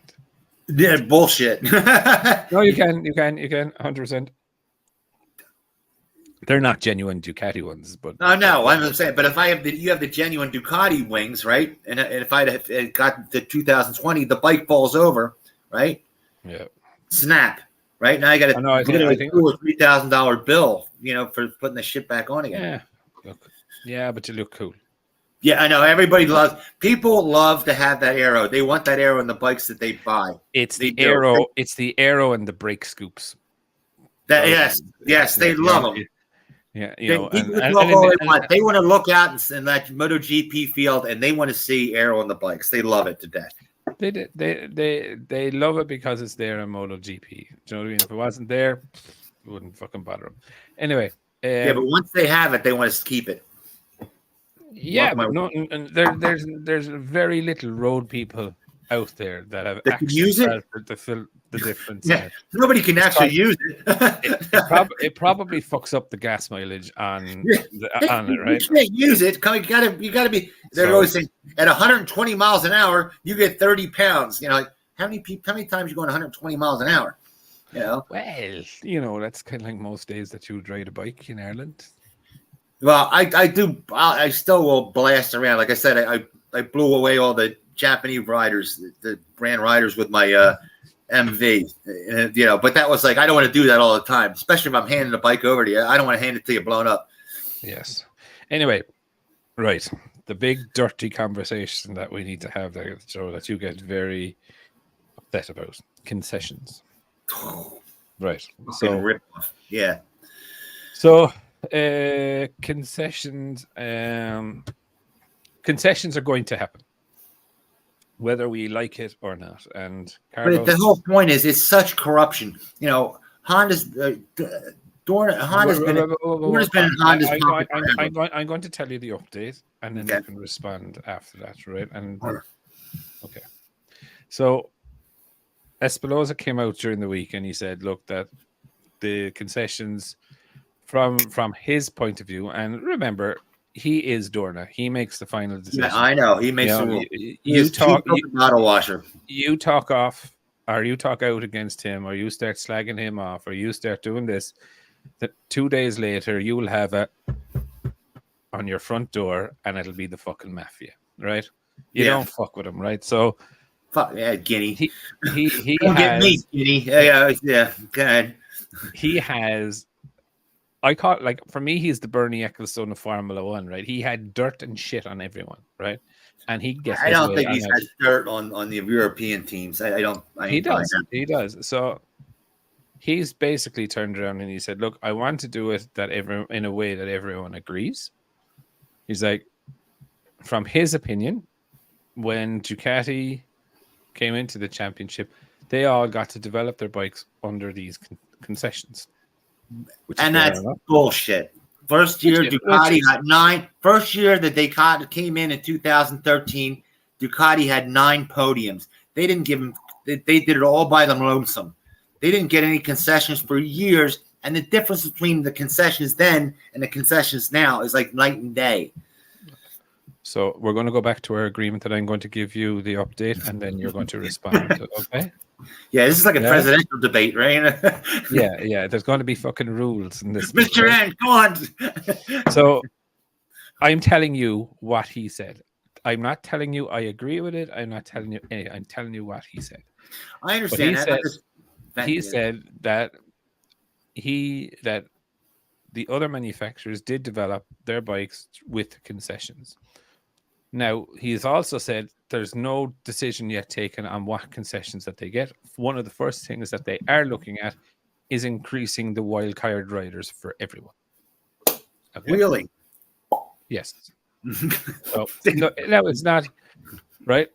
Yeah, bullshit. No, you can 100%. They're not genuine Ducati ones, but no, I'm saying. But if you have the genuine Ducati wings, right? And if I'd have got the 2020, the bike falls over, right? Yeah. Snap, right? Now I got a $3,000 bill, for putting the shit back on again. Yeah, but you look cool. Yeah, I know. People love to have that aero. They want that aero in the bikes that they buy. It's the aero. It's the aero and the brake scoops. Yes, they love them. Yeah, they want to look out in that MotoGP field, and they want to see aero on the bikes. They love it to death. They love it because it's there in MotoGP. Do you know what I mean? If it wasn't there, it wouldn't fucking bother them. Anyway, but once they have it, they want to keep it. Yeah, but there's very little road people out there that have actually use it to fill the difference. Yeah, nobody can actually use it. It probably fucks up the gas mileage on it, right? You can't use it. You gotta be. They're always saying at 120 miles an hour, you get 30 pounds. How many times you go 120 miles an hour? Well, that's kind of like most days that you would ride a bike in Ireland. Well, I do. I still will blast around. Like I said, I blew away all the Japanese riders, the brand riders with my MV. But that was like, I don't want to do that all the time, especially if I'm handing the bike over to you. I don't want to hand it to you blown up. Yes. Anyway, right. The big dirty conversation that we need to have there, so that you get very upset about concessions. Right. So, yeah. So, concessions are going to happen, whether we like it or not. And Carlos, but the whole point is, it's such corruption. Honda's been in Honda's pocket forever. I'm going to tell you the update, and then you can respond after that, right? And okay. So Espinosa came out during the week and he said, "Look, that the concessions, from his point of view, and remember, he is Dorna. He makes the final decision. Yeah, I know. He makes the rule. You talk bottle washer. You talk off, or you talk out against him, or you start slagging him off, or you start doing this. That 2 days later, you will have a on your front door, and it'll be the fucking mafia, right? You don't fuck with him, right? So, fuck yeah, Guinea. He don't get me, Guinea. Yeah. Go ahead. He has. I call it, like, for me, he's the Bernie Ecclestone of Formula One, right? He had dirt and shit on everyone, right? And he gets. I don't think he's had dirt on the European teams. I don't. He does. He does. So he's basically turned around and he said, "Look, I want to do it in a way that everyone agrees." He's like, from his opinion, when Ducati came into the championship, they all got to develop their bikes under these concessions. And that's bullshit. First year Ducati got 9. First year that they came in 2013, Ducati had 9 podiums. They didn't give them. They did it all by them lonesome. They didn't get any concessions for years. And the difference between the concessions then and the concessions now is like night and day. So we're going to go back to our agreement that I'm going to give you the update, and then you're going to respond. Okay? Yeah, this is like a presidential debate, right? Yeah. There's going to be fucking rules in this. Mr. N, go on. So I'm telling you what he said. I'm not telling you I agree with it. I'm not telling you anything. I'm telling you what he said. I understand that. He said that the other manufacturers did develop their bikes with concessions. Now, he's also said there's no decision yet taken on what concessions that they get. One of the first things that they are looking at is increasing the wild card riders for everyone. Okay? Really? Yes. So, no, it's not, right?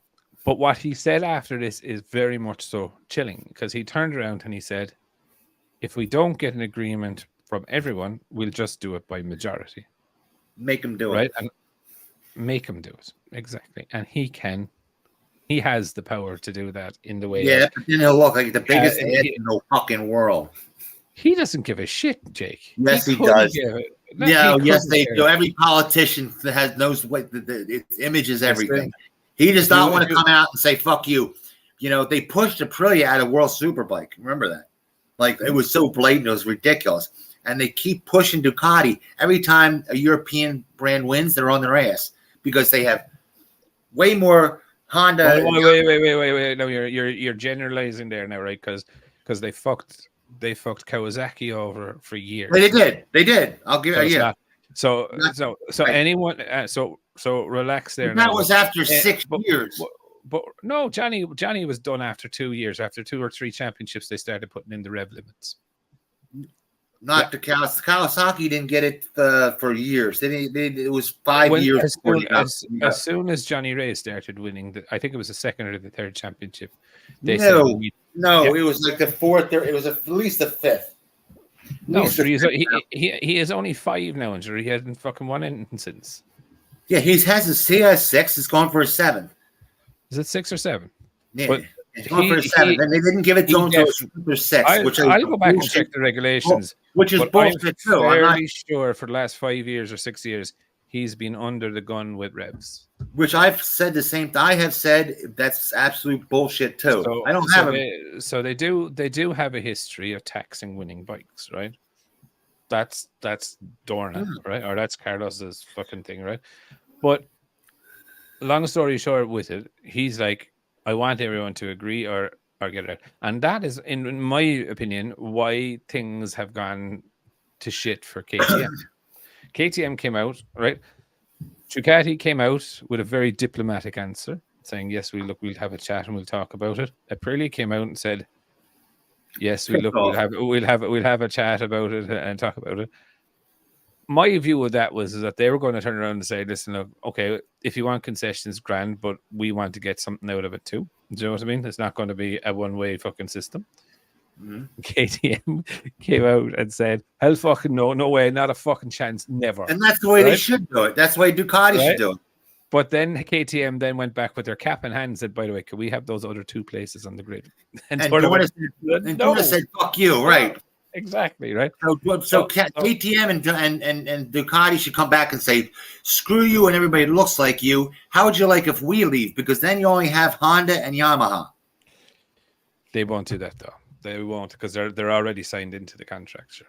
But what he said after this is very much so chilling, because he turned around and he said, if we don't get an agreement from everyone, we'll just do it by majority. Make them do right? it. And make him do it. Exactly. And he has the power to do that in the way. Yeah, but then he'll look like the biggest ass in the fucking world. He doesn't give a shit, Jake. Yes, he does. Yes, they do. Every politician knows what its image is everything. He does not want to come out and say, fuck you. They pushed Aprilia out of World Superbike. Remember that? Like, it was so blatant, it was ridiculous. And they keep pushing Ducati. Every time a European brand wins, they're on their ass because they have way more Honda. Wait. No, you're generalizing there now, right? Because they fucked Kawasaki over for years. They did. I'll give it. Yeah. So anyone. So relax there. That was after 6 years. But no, Johnny was done after 2 years. After 2 or 3 championships, they started putting in the rev limits. Not the Kawasaki didn't get it for years. It was 5 years. As soon as Johnny Ray started winning, I think it was the 2nd or the 3rd championship. It was like the 4th. It was at least the 5th. No, he is only 5 now, and he hasn't fucking won anything since. Yeah, he has 6. It's gone for a 7th. Is it 6 or 7? Yeah. But it's going for a 7, and they didn't give it to him for 6. I'll go back and check the regulations. Which is bullshit too. I'm fairly sure for the last 5 years or 6 years, he's been under the gun with revs. which I've said the same thing. I have said that's absolute bullshit too. I don't have they do have a history of taxing winning bikes, right? That's Dorna, right? Or that's Carlos's fucking thing, right? But long story short with it, he's like, I want everyone to agree or get it out. And that is, in my opinion, why things have gone to shit for KTM. KTM came out, right? Ducati came out with a very diplomatic answer, saying, yes, we'll have a chat and we'll talk about it. Aprilia came out and said, yes, we'll have a chat about it and talk about it. My view of that was that they were going to turn around and say, listen, look, okay, if you want concessions, grand, but we want to get something out of it too. Do you know what I mean? It's not going to be a one-way fucking system. Mm-hmm. KTM came out and said, hell fucking no way, not a fucking chance, never. And that's the way they should do it. That's the way Ducati should do it. But then KTM then went back with their cap in hand and said, by the way, can we have those other two places on the grid? And Dorna said, fuck you, right? Exactly, right. So KTM and Ducati should come back and say, screw you and everybody looks like you. How would you like if we leave? Because then you only have Honda and Yamaha. They won't do that, though. They won't, because they're already signed into the contract. Sure.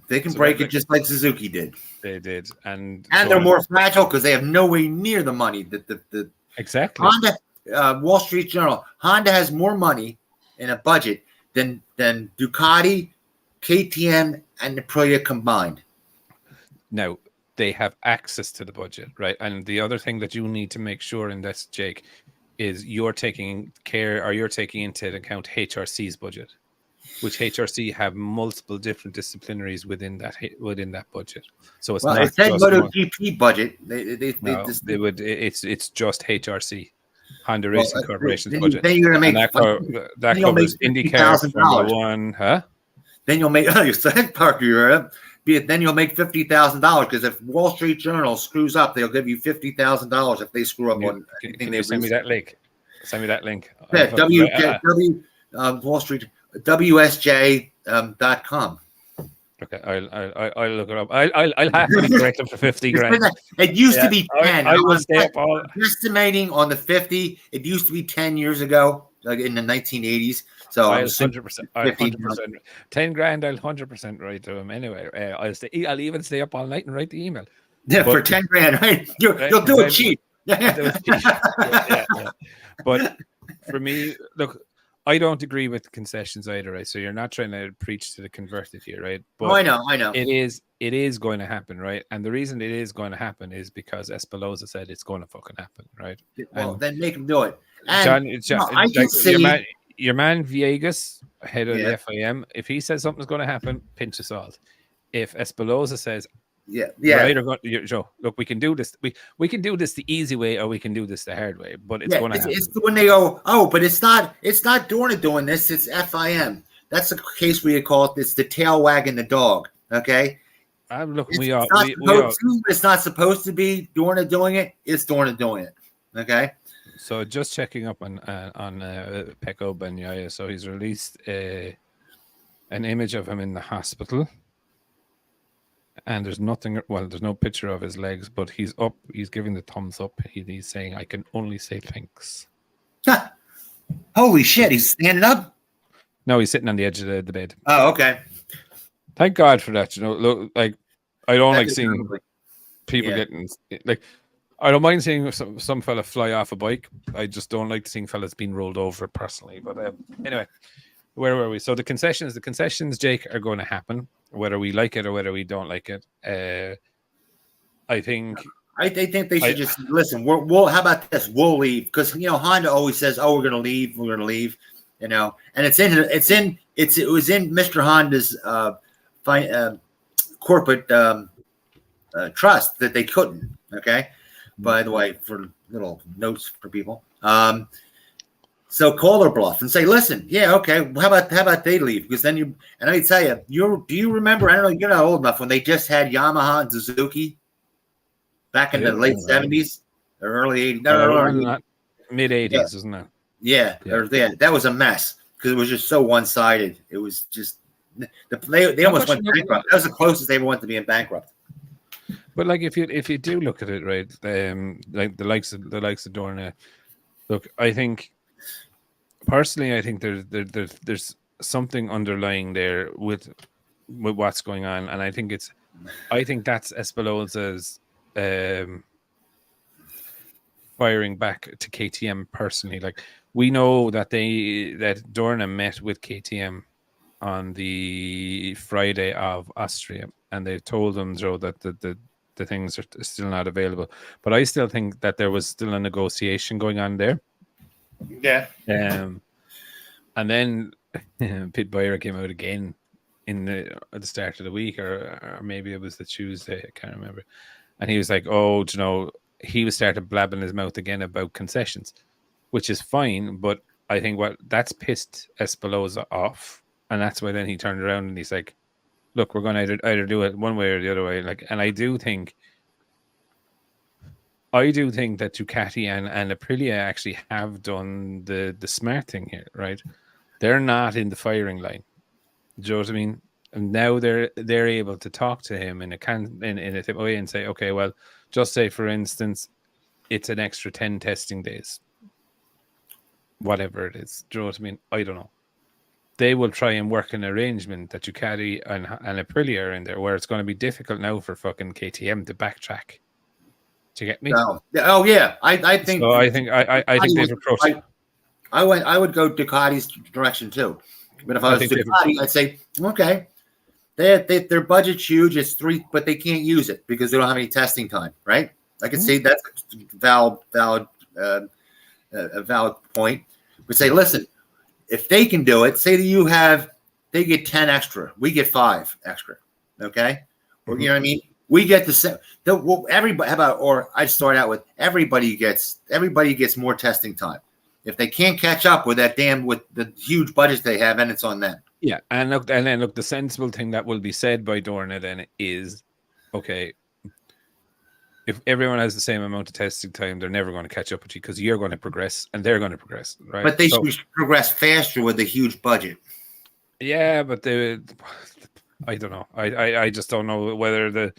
They can break it just like Suzuki did. They did. And they're more fragile because they have nowhere near the money that the exactly. Honda, Wall Street Journal, Honda has more money in a budget than Ducati, KTM, and Aprilia combined. Now, they have access to the budget, right? And the other thing that you need to make sure in this, Jake, is you're taking into account HRC's budget, which HRC have multiple different disciplinaries within that budget. So it's not just MotoGP budget. It's just HRC, Honda Racing Corporation's budget. Then you're going to make that covers IndyCar, Formula One, huh? Then you'll make then you'll make $50,000 because if Wall Street Journal screws up, they'll give you $50,000 if they screw up on anything. They send me that link. Send me that link. Yeah, Wall Street WSJ.com. Okay, I'll look it up. I'll have to correct them for 50 grand. It used to be 10. I will stay up all estimating on the 50. It used to be 10 years ago, like in the 1980s. So I'll 100%. 10 grand. I'll 100% write to him anyway. I'll even stay up all night and write the email. Yeah, for 10 grand, right? You'll do it cheap. Yeah. But for me, look, I don't agree with concessions either, right? So you're not trying to preach to the converted here, right? But I know. It is going to happen, right? And the reason it is going to happen is because Espinosa said it's going to fucking happen, right? Well, then make him do it. And John, I can see your man Viegas, head of the FIM, if he says something's going to happen, pinch of salt. If Espinosa says, Joe, look, we can do this. We can do this the easy way, or we can do this the hard way. But it's going to happen. It's when they go, but it's not Dorna doing this. It's FIM. That's the case where you call it. It's the tail wagging the dog. Okay. It's not supposed to be Dorna doing it. It's Dorna doing it. Okay. So just checking up on Pecco Bagnaia. So he's released an image of him in the hospital. And there's no picture of his legs, but he's up. He's giving the thumbs up. He's saying, I can only say thanks. Holy shit, he's standing up? No, he's sitting on the edge of the bed. Oh, okay. Thank God for that. Look, like, I don't like seeing people getting, like, I don't mind seeing some fella fly off a bike. I just don't like seeing fellas being rolled over personally. But anyway, where were we? So the concessions, Jake, are going to happen, whether we like it or whether we don't like it. I think they should just listen. We'll how about this? We'll leave because Honda always says, "Oh, we're going to leave. We're going to leave." And it was in Mr. Honda's corporate trust that they couldn't. Okay. By the way, for little notes for people. So call their bluff and say, listen, how about they leave? Because then I tell you, do you remember, I don't know, you're not old enough, when they just had Yamaha and Suzuki back in the late 70s or early 80s? Mid 80s, isn't it? Yeah. That was a mess because it was just so one-sided. It was just, they almost went bankrupt. That was the closest they ever went to being bankrupt. But like if you do look at it, right, like the likes of Dorna, look, I think personally, I think there's something underlying there with what's going on, and I think that's Espinosa's firing back to KTM personally. Like we know that Dorna met with KTM on the Friday of Austria, and they told them, Joe, that the things are still not available. But I still think that there was still a negotiation going on there. Yeah. And then Pit Buyer came out again at the start of the week, or maybe it was the Tuesday, I can't remember. And he was like, "Oh, he was started blabbing his mouth again about concessions," which is fine, but I think that's pissed Espinosa off, and that's why then he turned around and he's like, "Look, we're going to either do it one way or the other way." Like, and I do think that Ducati and Aprilia actually have done the smart thing here, right? They're not in the firing line. Do you know what I mean? And now they're able to talk to him in a way and say, okay, well, just say for instance, it's an extra 10 testing days, whatever it is. Do you know what I mean? I don't know. They will try and work an arrangement that Ducati and Aprilia are in there, where it's going to be difficult now for fucking KTM to backtrack. Do you get me? No. Oh yeah, I think. So I think they've approached. I would go Ducati's direction too, but if I was Ducati, I'd say okay. Their budget's huge. It's $3, but they can't use it because they don't have any testing time, right? I can see that's a valid point. But say, listen, if they can do it, say that they get 10 extra, we get 5 extra, okay? Or you know what I mean? We get the same. Everybody, or I start out with everybody gets more testing time. If they can't catch up with with the huge budgets they have, and it's on them. Yeah, and look, the sensible thing that will be said by Dorna then is, okay, if everyone has the same amount of testing time, they're never going to catch up with you because you're going to progress and they're going to progress, right? But they should progress faster with a huge budget. Yeah, but I don't know. I just don't know whether the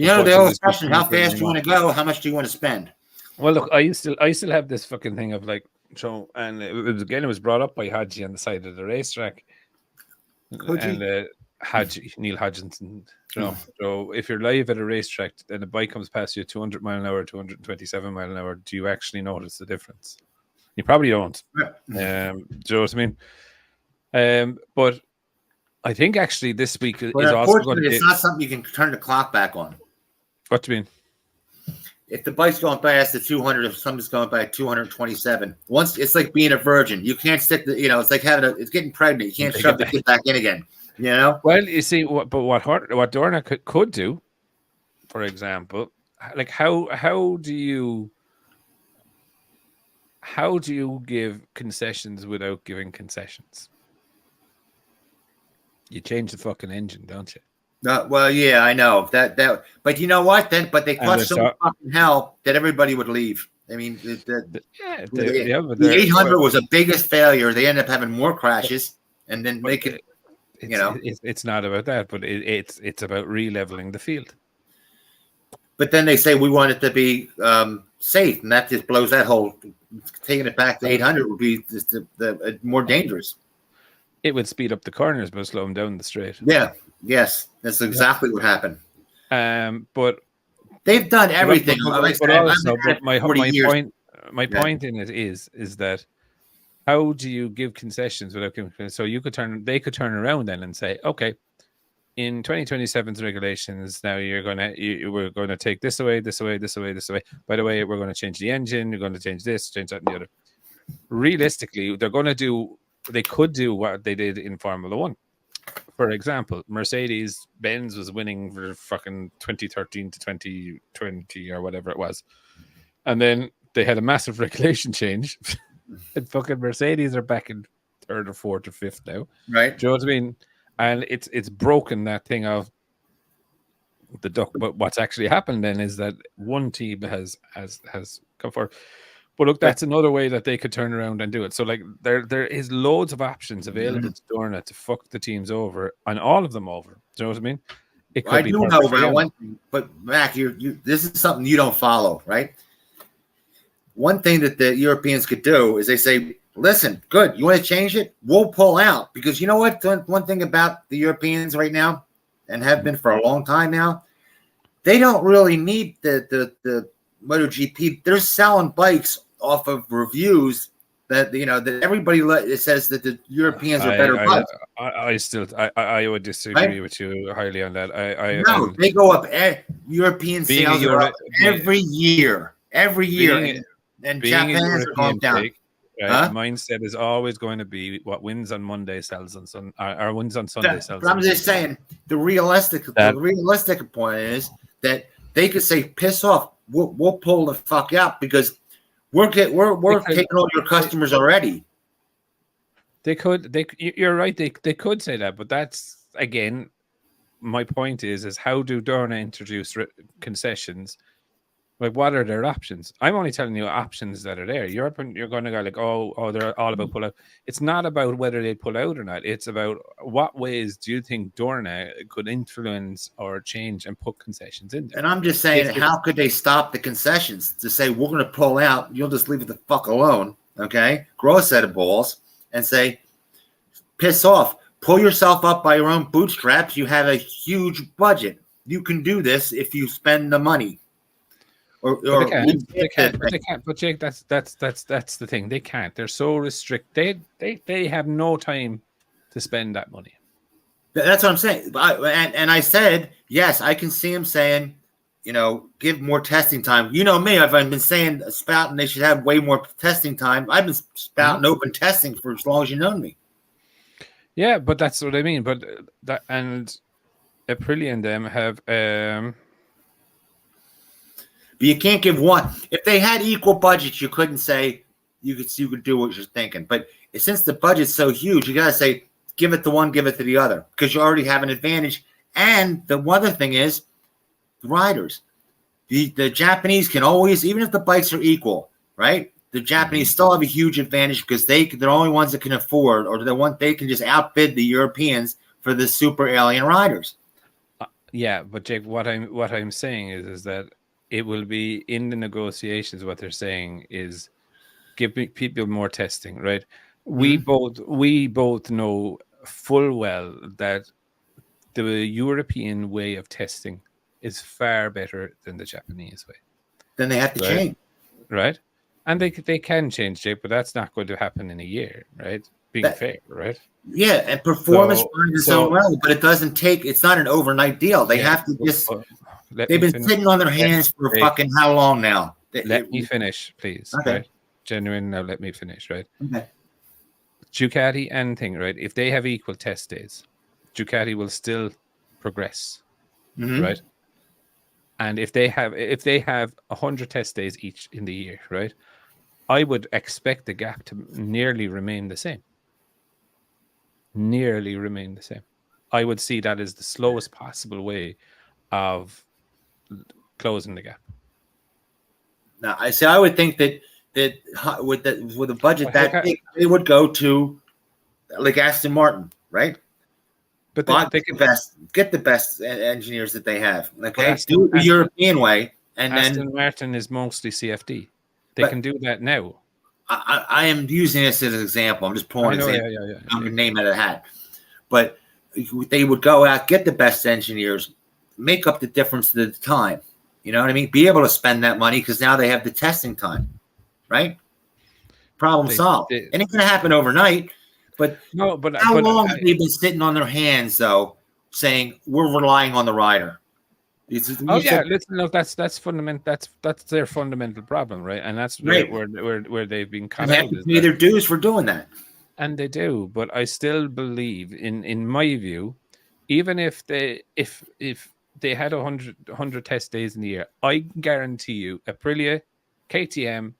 always question how fast you want to go, how much do you want to spend? Well, look, I still have this fucking thing of like, so, and it was brought up by Hadji on the side of the racetrack. And Neil Hodgkinson, so if you're live at a racetrack and a bike comes past you at 200 mile an hour, 227 mile an hour, do you actually notice the difference? You probably don't. Do you know what I mean? But I think actually this week is also going to be. It's not something you can turn the clock back on. What do you mean? If the bike's going past the 200, if something's going by 227, once it's like being a virgin. You can't stick it's like it's getting pregnant. You can't shove the kid back in again. You know. Well, you see, what Dorna could do, for example, like how do you give concessions without giving concessions? You change the fucking engine, don't you? Well, yeah, I know that. But you know what? But they clutched so much fucking hell that everybody would leave. I mean, the 800 was the biggest failure. They ended up having more crashes, and then they could, it's not about that, but it's about re-leveling the field. But then they say we want it to be safe, and that just blows that whole. Taking it back to 800 would be just the more dangerous. It would speed up the corners, but slow them down the straight. Yeah. Yes, that's exactly what happened. But they've done everything. My point in it is that how do you give concessions without giving? So they could turn around then and say, okay, in 2027's regulations, now we're going to take this away, this away, this away, this away. By the way, we're going to change the engine. We're going to change this, change that, and the other. Realistically, they could do what they did in Formula One. For example, Mercedes-Benz was winning for fucking 2013 to 2020 or whatever it was. And then they had a massive regulation change. And fucking Mercedes are back in 3rd or 4th or 5th now. Right. Do you know what I mean? And it's broken that thing of the duck. But what's actually happened then is that one team has come forward. But look, that's another way that they could turn around and do it. So, like, there is loads of options available to Dorna to fuck the teams over, and all of them over. Do you know what I mean? It could I be do know perfect for about them. one thing, but Mac, this is something you don't follow, right? One thing that the Europeans could do is they say, listen, good, you want to change it? We'll pull out. Because you know what? One thing about the Europeans right now, and have been for a long time now, they don't really need the MotoGP. They're selling bikes off of reviews that that everybody says that the Europeans are better bikes. I would disagree with you highly on that. No, they go up. European being a sales are up every year, and being a Japan's are going European down. pig, right? The mindset is always going to be what wins on Monday sells on Sunday, or wins on Sunday sells. But I'm just saying the realistic point is that they could say, "Piss off, we'll pull the fuck out because we're taking all your customers already." They could. You're right. They could say that, but that's again. My point is how do Dorna introduce concessions? Like, what are their options? I'm only telling you options that are there. You're going to go like, oh, they're all about pull out. It's not about whether they pull out or not. It's about what ways do you think Dorna could influence or change and put concessions in there. And I'm just saying, how could they stop the concessions to say we're going to pull out? You'll just leave it the fuck alone, okay? Grow a set of balls and say, piss off. Pull yourself up by your own bootstraps. You have a huge budget. You can do this if you spend the money. They can't. But Jake, that's the thing. They can't. They're so restricted. They have no time to spend that money. That's what I'm saying. And I said, yes, I can see him saying, give more testing time. You know me, I've been saying spouting they should have way more testing time. I've been spouting open testing for as long as you know me. Yeah, but that's what I mean. But Aprilia and them have. But you can't give one. If they had equal budgets, you couldn't say you could do what you're thinking. But since the budget's so huge, you gotta say give it to one, give it to the other, because you already have an advantage. And the other thing is the riders. The Japanese can always, even if the bikes are equal, right? The Japanese still have a huge advantage because they're the only ones that can afford, or they can just outbid the Europeans for the super alien riders. Yeah, but Jake, what I'm saying is that it will be in the negotiations. What they're saying is give people more testing, right? Mm-hmm. We both know full well that the European way of testing is far better than the Japanese way. Then they have to change, right? And they can change, Jake, but that's not going to happen in a year, right? Being fair, right? Yeah, and performance finds its own way, but it doesn't take. It's not an overnight deal. They have to just. They've been sitting on their hands for fucking how long now? Let me finish, please. Okay. Right? Genuine. Now let me finish, right? Okay. Ducati and thing, right? If they have equal test days, Ducati will still progress, right? And if they have 100 test days each in the year, right? I would expect the gap to nearly remain the same. I would see that as the slowest possible way of closing the gap. Now, I would think that with a budget that big, they would go to like Aston Martin, right? But get the best engineers that they have. Okay, do it the European way, and Aston Martin is mostly CFD. They can do that now. I am using this as an example. I'm just pulling a name out of the hat. But they would go out, get the best engineers, make up the difference of the time. You know what I mean? Be able to spend that money because now they have the testing time, right? Problem solved. It ain't going to happen overnight. But how long have they been sitting on their hands, though, saying we're relying on the rider? Listen, look, that's fundamental. That's their fundamental problem, right? And that's where they've been caught. They have to pay their dues for doing that, and they do. But I still believe, in my view, even if they had 100 test days in the year, I guarantee you, Aprilia, KTM,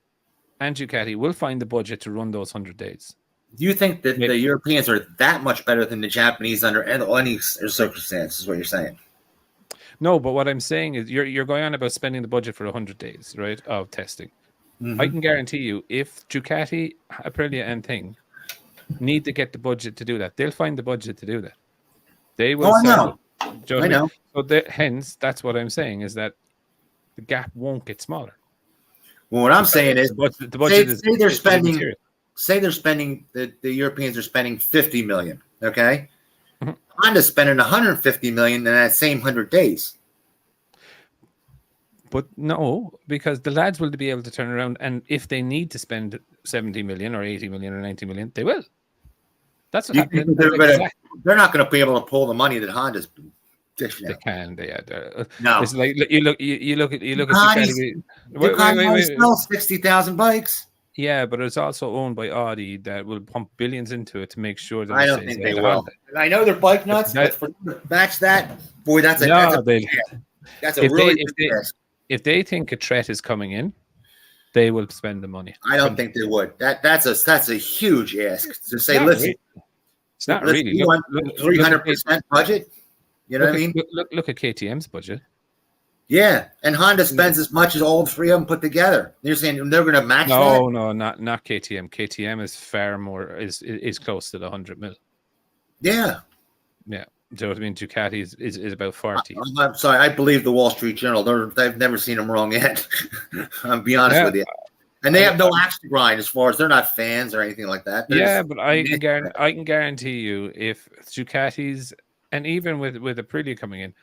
and Ducati will find the budget to run those 100 days. Do you think that the Europeans are that much better than the Japanese under any circumstance? Is what you're saying? No, but what I'm saying is you're going on about spending the budget for 100 days, right, of testing. Mm-hmm. I can guarantee you, if Ducati, Aprilia, and Thing need to get the budget to do that, they'll find the budget to do that. They will. I know. Hence, that's what I'm saying is that the gap won't get smaller. Well, what I'm saying is, the budget say they're spending, the Europeans are spending 50 million. Okay, Honda's spending 150 million in that same 100 days. But no, because the lads will be able to turn around, and if they need to spend 70 million or 80 million or 90 million, they will. That's what happened. They're not going to be able to pull the money that Honda's. They can. No. It's like you look at Ducati sell 60,000 bikes. Yeah, but it's also owned by Audi that will pump billions into it to make sure that I don't think they will. I know they're bike nuts, but for match that, boy, that's a really big risk. If they think a threat is coming in, they will spend the money. I don't think they would. That's a huge ask to say. Listen, it's not really. Look, 300% budget. You know what I mean? Look at KTM's budget. Yeah, and Honda spends as much as all three of them put together. You're saying they're going to match that? No, not KTM. KTM is far more is close to the 100 mil. Yeah. Do you know what I mean? Ducati is about 40. I'm sorry. I believe the Wall Street Journal. They've never seen them wrong yet. I'll be honest with you. And they have no axe to grind as far as they're not fans or anything like that. But I can guarantee you if Ducati's, and even with Aprilia coming in,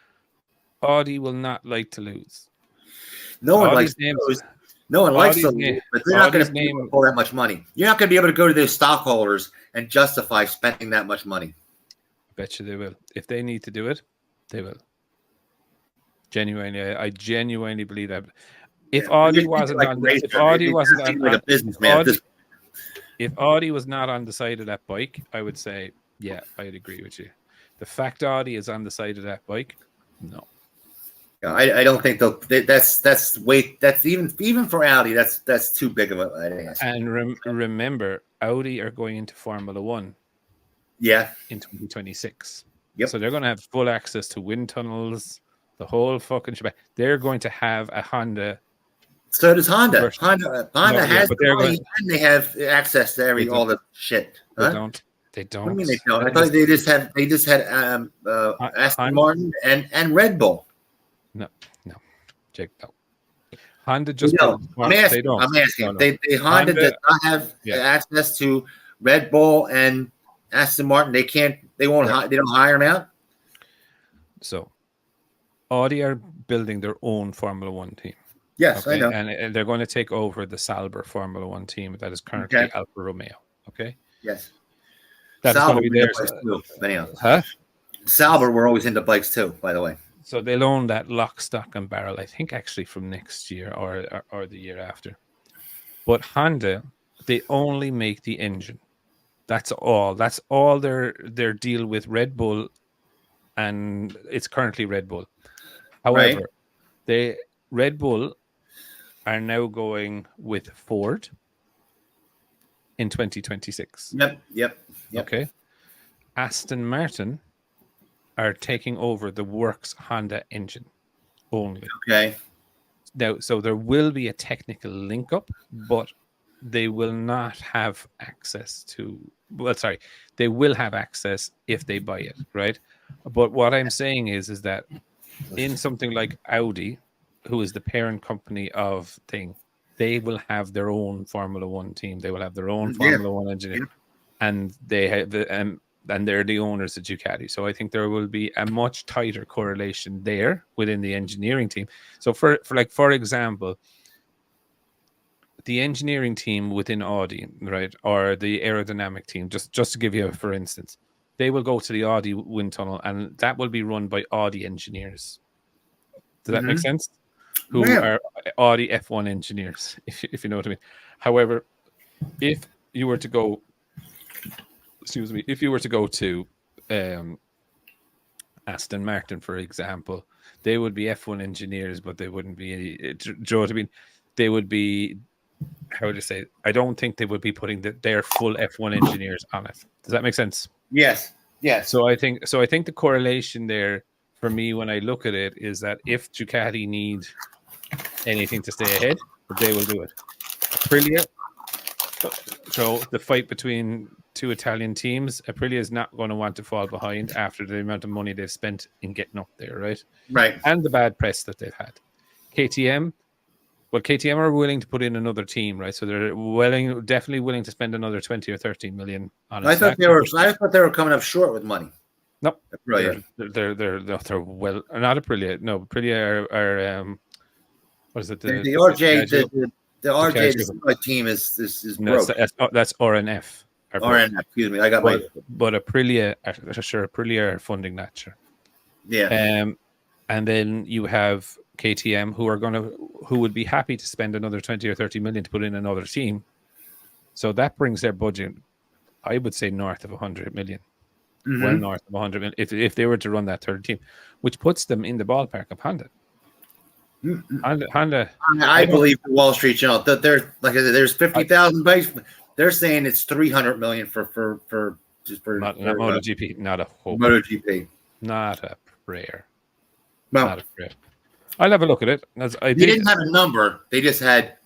Audi will not like to lose. No one likes to lose. No one likes to lose, but they're not going to be able to pull that much money. You're not going to be able to go to their stockholders and justify spending that much money. Bet you they will. If they need to do it, they will. Genuinely, I genuinely believe that. If Audi wasn't on, if Audi wasn't on, like a businessman, if Audi was not on the side of that bike, I would say, yeah, I'd agree with you. The fact Audi is on the side of that bike, no. I don't think they'll. That's weight. That's even for Audi. That's too big of an ask. And remember, Audi are going into Formula One. Yeah, in 2026. Yep. So they're going to have full access to wind tunnels, the whole fucking shebang. They're going to have a Honda. So does Honda. Honda has and they have access to all the shit. Huh? They don't. What do you mean they don't? I thought they just had Aston Martin and Red Bull. No, Jake, no. Honda just. I'm asking. Honda does not have access to Red Bull and Aston Martin. They can't. They won't. They don't hire them out. So, Audi are building their own Formula One team. Yes, I know, and they're going to take over the Sauber Formula One team that is currently Alfa Romeo. Okay. Yes. That's going to be theirs. Huh? Sauber were always into bikes too, by the way. So they'll own that lock, stock, and barrel. I think actually from next year or the year after. But Honda, they only make the engine. That's all. That's all their deal with Red Bull, and it's currently Red Bull. However, Red Bull are now going with Ford in 2026. Yep. Okay. Aston Martin are taking over the works Honda engine only. Okay. Now, so there will be a technical link up, but they will not have access to. Well, sorry, they will have access if they buy it, right? But what I'm saying is that in something like Audi, who is the parent company of Thing, they will have their own Formula One team. They will have their own Formula One engineer, and they have and they're the owners of Ducati. So I think there will be a much tighter correlation there within the engineering team. So for example, the engineering team within Audi, right, or the aerodynamic team, just to give you for instance, they will go to the Audi wind tunnel, and that will be run by Audi engineers. Does that make sense? Who are Audi F1 engineers, if you know what I mean. However, if you were to go to Aston Martin, for example, they would be F1 engineers, but they wouldn't be. Do you know what I mean? They would be. How would I say? I don't think they would be putting their full F1 engineers on it. Does that make sense? Yes. So I think the correlation there for me when I look at it is that if Ducati need anything to stay ahead, they will do it. Aprilia, So the fight between two Italian teams, Aprilia is not going to want to fall behind after the amount of money they've spent in getting up there, right? Right. And the bad press that they've had. KTM are willing to put in another team, right? So they're definitely willing to spend another 20 or 30 million on it. I thought they were coming up short with money. Nope. Aprilia. They're well, not Aprilia. No, Aprilia are what is it? The RJ team is broke. That's RNF. RNF, excuse me. I got but Aprilia are funding that, sure. Yeah. And then you have KTM who would be happy to spend another 20 or 30 million to put in another team. So that brings their budget, I would say, north of 100 million. Mm-hmm. Well north of 100 million if they were to run that third team, which puts them in the ballpark of Honda. Honda. I believe the Wall Street Journal that there's 50,000 bikes. They're saying it's 300 million for not MotoGP, not a hope. MotoGP, not a prayer. No. Not a prayer. I'll have a look at it. They didn't have a number. They just had.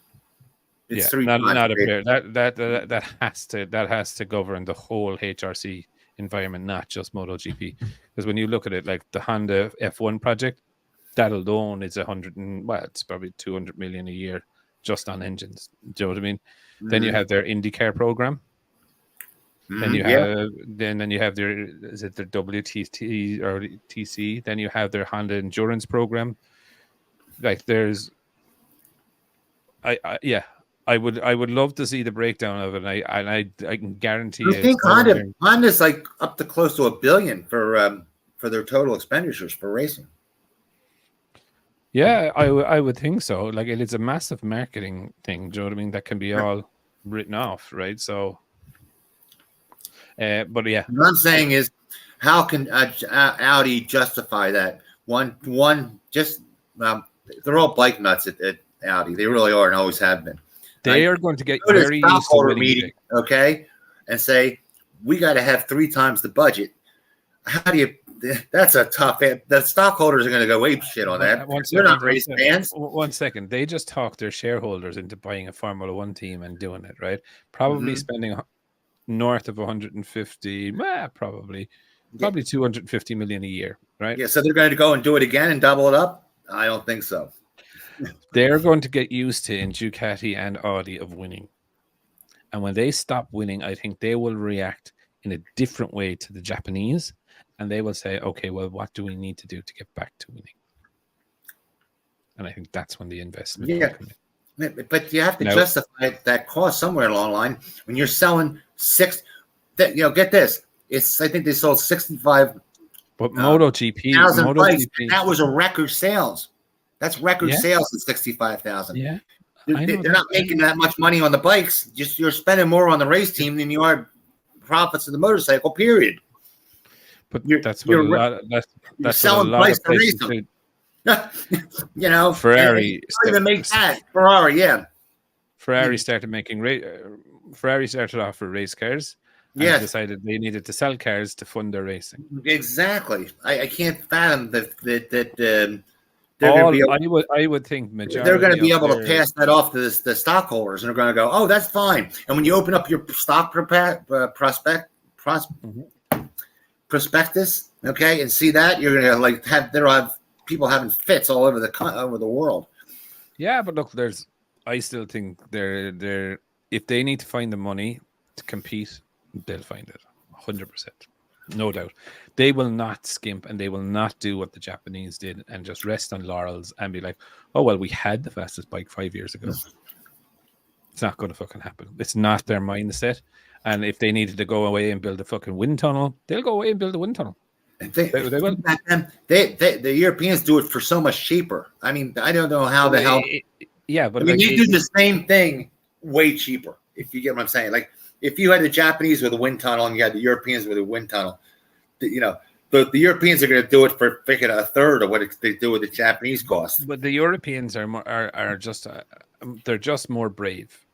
It's not a prayer. That has to govern the whole HRC environment, not just MotoGP. Because when you look at it, like the Honda F1 project, that alone is it's probably 200 million a year just on engines. Do you know what I mean? Mm-hmm. Then you have their IndyCar program. Then you have their WTT or TC. Then you have their Honda Endurance program. Like there's, I would love to see the breakdown of it. And I can guarantee. I think Honda's like up to close to $1 billion for their total expenditures for racing. Yeah, I would think so. Like it's a massive marketing thing. Do you know what I mean? That can be all written off, right? So, but yeah, what I'm saying is, how can Audi justify that? They're all bike nuts at Audi. They really are and always have been. They are going to get very used to winning meeting, okay, and say we got to have 3 times the budget. How do you? That's a tough. The stockholders are going to go ape shit on that. They're not race fans. 1 second. They just talked their shareholders into buying a Formula One team and doing it, right? Probably spending north of 150, probably 250 million a year, right? Yeah. So they're going to go and do it again and double it up. I don't think so. They're going to get used to in Ducati and Audi of winning, and when they stop winning, I think they will react in a different way to the Japanese. And they will say, okay, well, what do we need to do to get back to winning? And I think that's when the investment will come in. But you have to justify that cost somewhere along the line. When you're selling get this. I think they sold 65. But MotoGP, bikes, that was a record sales. That's record sales at 65,000. Yeah. They're not making that much money on the bikes. Just you're spending more on the race team than you are profits of the motorcycle, period. But that's what selling a lot of places do. Ferrari to make that. Ferrari started making Ferrari started off with race cars. And decided they needed to sell cars to fund their racing. Exactly. I can't fathom that. I would think they're going to be able to pass that off to the stockholders, and they're going to go, "Oh, that's fine." And when you open up your stock prospectus, okay, and see that, you're going to there'll have people having fits all over the world. Yeah, but look, I still think they're if they need to find the money to compete, they'll find it 100%, no doubt. They will not skimp, and they will not do what the Japanese did and just rest on laurels and be like, "Oh well, we had the fastest bike 5 years ago." It's not going to fucking happen. It's not their mindset. And if they needed to go away and build a fucking wind tunnel, they'll go away and build a wind tunnel. They will. The Europeans do it for so much cheaper. I mean, I don't know how the hell. Yeah, but you do the same thing way cheaper. If you get what I'm saying, like if you had the Japanese with a wind tunnel and you had the Europeans with a wind tunnel, the Europeans are going to do it for freaking a third of what they do with the Japanese cost. But the Europeans are just they're just more brave.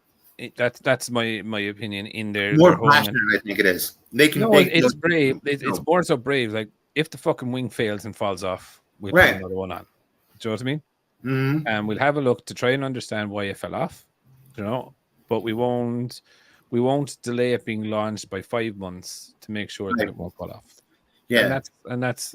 That's my opinion. In their more passionate, I think it is. It's brave. It's more so brave. Like if the fucking wing fails and falls off, we'll put another one on. Do you know what I mean? Mm-hmm. And we'll have a look to try and understand why it fell off. But we won't we won't delay it being launched by 5 months to make sure that it won't fall off. Yeah, and that's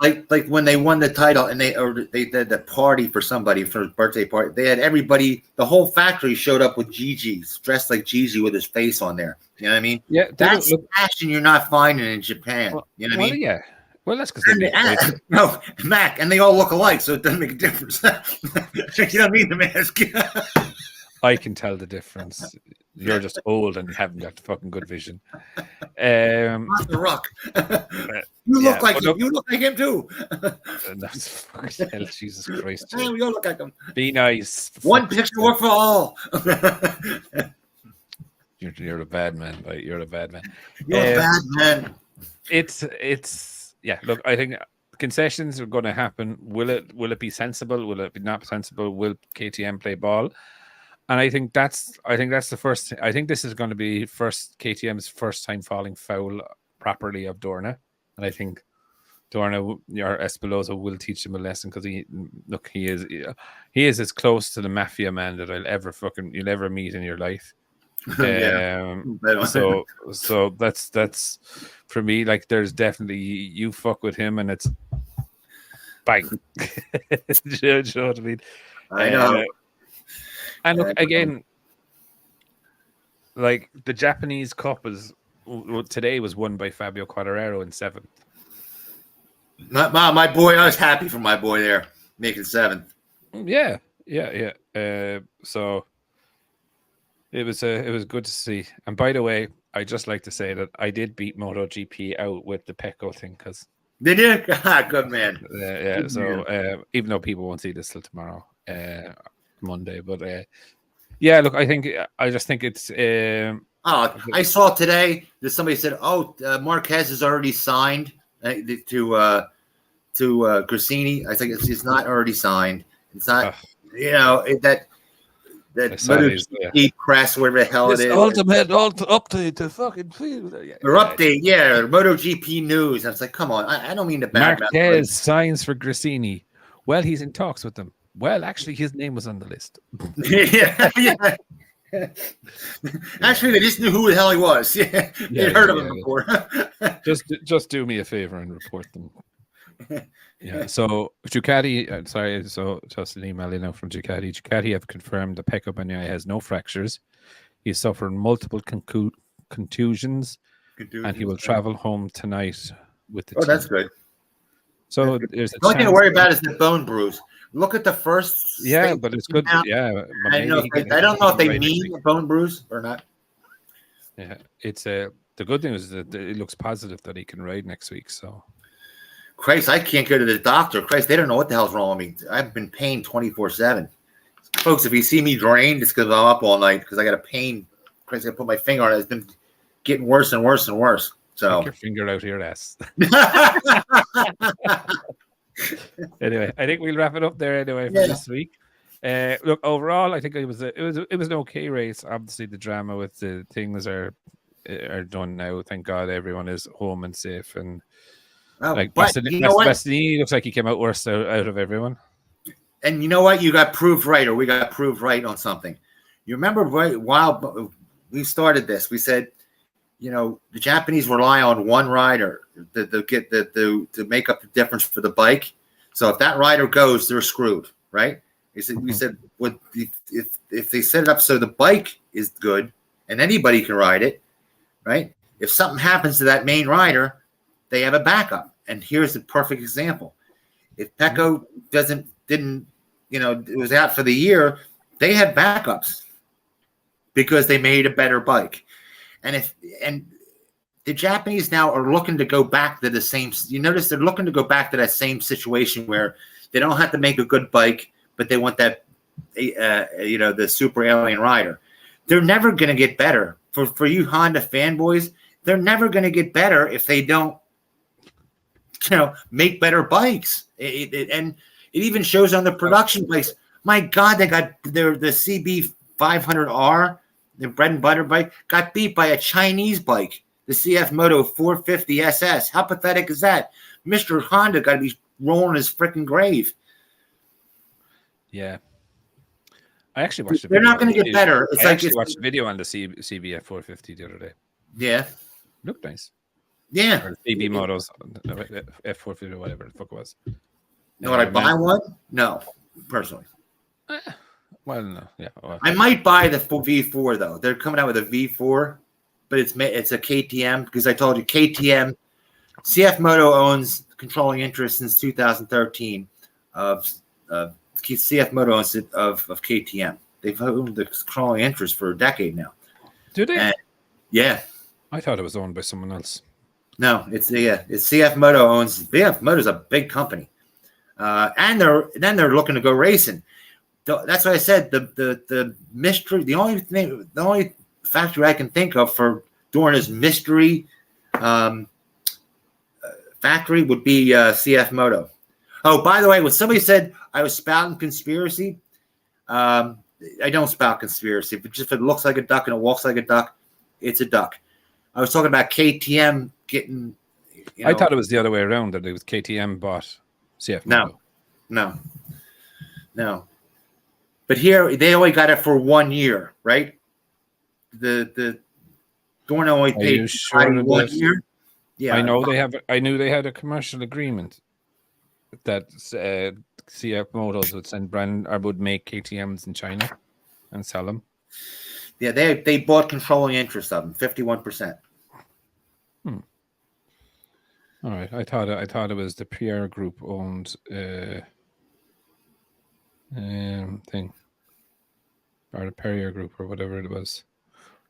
like when they won the title and they did the party for somebody for his birthday party. They had everybody, the whole factory showed up with Gigi's, dressed like Gigi with his face on there. You know what I mean? Yeah, that's passion you're not finding in Japan. Well, you know what I mean? Yeah. Well, that's because no, Mac, and they all look alike, so it doesn't make a difference. You don't need the mask. I can tell the difference. You're just old and you haven't got the fucking good vision. Not the Rock. You look like him. You look like him too. That's fucking hell, Jesus Christ. Hey, we all look like him. Be nice. One picture work for all. You're a bad man, right? You're a bad man. You're a bad man. It's yeah. Look, I think concessions are going to happen. Will it be sensible? Will it be not sensible? Will KTM play ball? And I think that's the first. I think this is going to be KTM's first time falling foul properly of Dorna, and I think Dorna or Espinosa will teach him a lesson because he is as close to the mafia man that you'll ever meet in your life. So that's for me. Like, there's definitely you fuck with him, and it's bang. Do you know what I mean? I know. And look, again, like the Japanese Cup today was won by Fabio Quartararo in 7th. My boy, I was happy for my boy there making 7th. Yeah. So it was good to see. And by the way, I just like to say that I did beat MotoGP out with the Pecco thing because did you? Good man. Yeah. Good so man. Even though people won't see this till tomorrow. Monday, but yeah, look, I just think it's I saw today that somebody said, Marquez is already signed to Grassini. I think it's not already signed. It's not, that MotoGP press, whatever the hell it is. Ultimate update to fucking field. Or update, MotoGP news. I was like, come on, I don't mean to bad Marquez signs for Grassini. Well, he's in talks with them. Well, actually, his name was on the list. yeah. Actually, they just knew who the hell he was. Yeah, they'd heard of him before. just do me a favor and report them. Yeah. So Ducati, so just an email from Ducati. Ducati have confirmed that Pecco Bagnaia has no fractures. He's suffering multiple contusions, and he will travel home tonight with the team. That's good. So there's the only thing to worry about is the bone bruise. Look at the first. Yeah, but it's good. Yeah, I don't know if they mean a bone bruise or not. Yeah, it's the good thing is that it looks positive that he can ride next week. So, Christ, I can't go to the doctor. Christ, they don't know what the hell's wrong with me. I've been pain 24/7. Folks, if you see me drained, it's because I'm up all night because I got a pain. Christ, I put my finger on it. It's been getting worse and worse and worse. So take your finger out your ass. Anyway, I think we'll wrap it up there anyway for this week. Look, overall, I think it was an okay race. Obviously, the drama with the things are done now. Thank God, everyone is home and safe. And Bastianini looks like he came out worse out of everyone. And you know what? You got proved right, or we got proved right on something. You remember while we started this, we said, the Japanese rely on one rider to make up the difference for the bike. So if that rider goes, they're screwed, right? We said if they set it up so the bike is good and anybody can ride it, right? If something happens to that main rider, they have a backup. And here's the perfect example. If Pecco didn't, it was out for the year, they have backups because they made a better bike. And the Japanese now are looking to go back to the same. You notice they're looking to go back to that same situation where they don't have to make a good bike, but they want that, the super alien rider. They're never going to get better. For you Honda fanboys, they're never going to get better if they don't, make better bikes. And it even shows on the production bikes. My God, they got the CB 500R. The bread and butter bike got beat by a Chinese bike, the CF Moto 450 SS. How pathetic is that? Mr. Honda got to be rolling his freaking grave. Yeah. I actually watched. They're not going to get better. It's I like actually watched a video on the CBF 450 the other day. Yeah, Looked nice. Yeah, or CB Motos F450 or whatever the fuck it was. Would I buy one? No, personally. Well, no, yeah. Well. I might buy the V4 though. They're coming out with a V4, but it's a KTM because I told you KTM, CF Moto owns controlling interest since 2013 of CF Moto owns it of KTM. They've owned the controlling interest for a decade now. Do they? Yeah. I thought it was owned by someone else. No, it's CF Moto owns. CF Moto's a big company, and they're looking to go racing. That's what I said. The mystery, the only factory I can think of for doing this mystery factory would be CF Moto. Oh, by the way, when somebody said I was spouting conspiracy, I don't spout conspiracy. If it looks like a duck and it walks like a duck, it's a duck. I was talking about KTM getting. I thought it was the other way around, that it was KTM bought CF Moto. No. But here they only got it for 1 year, right? The Dorna only paid sure 1 year. Yeah, I knew they had a commercial agreement that CF Motos would send brand or would make KTMs in China and sell them. Yeah, they bought controlling interest of them, 51%. All right, I thought it was the PR Group owned thing, or the Perrier Group or whatever it was.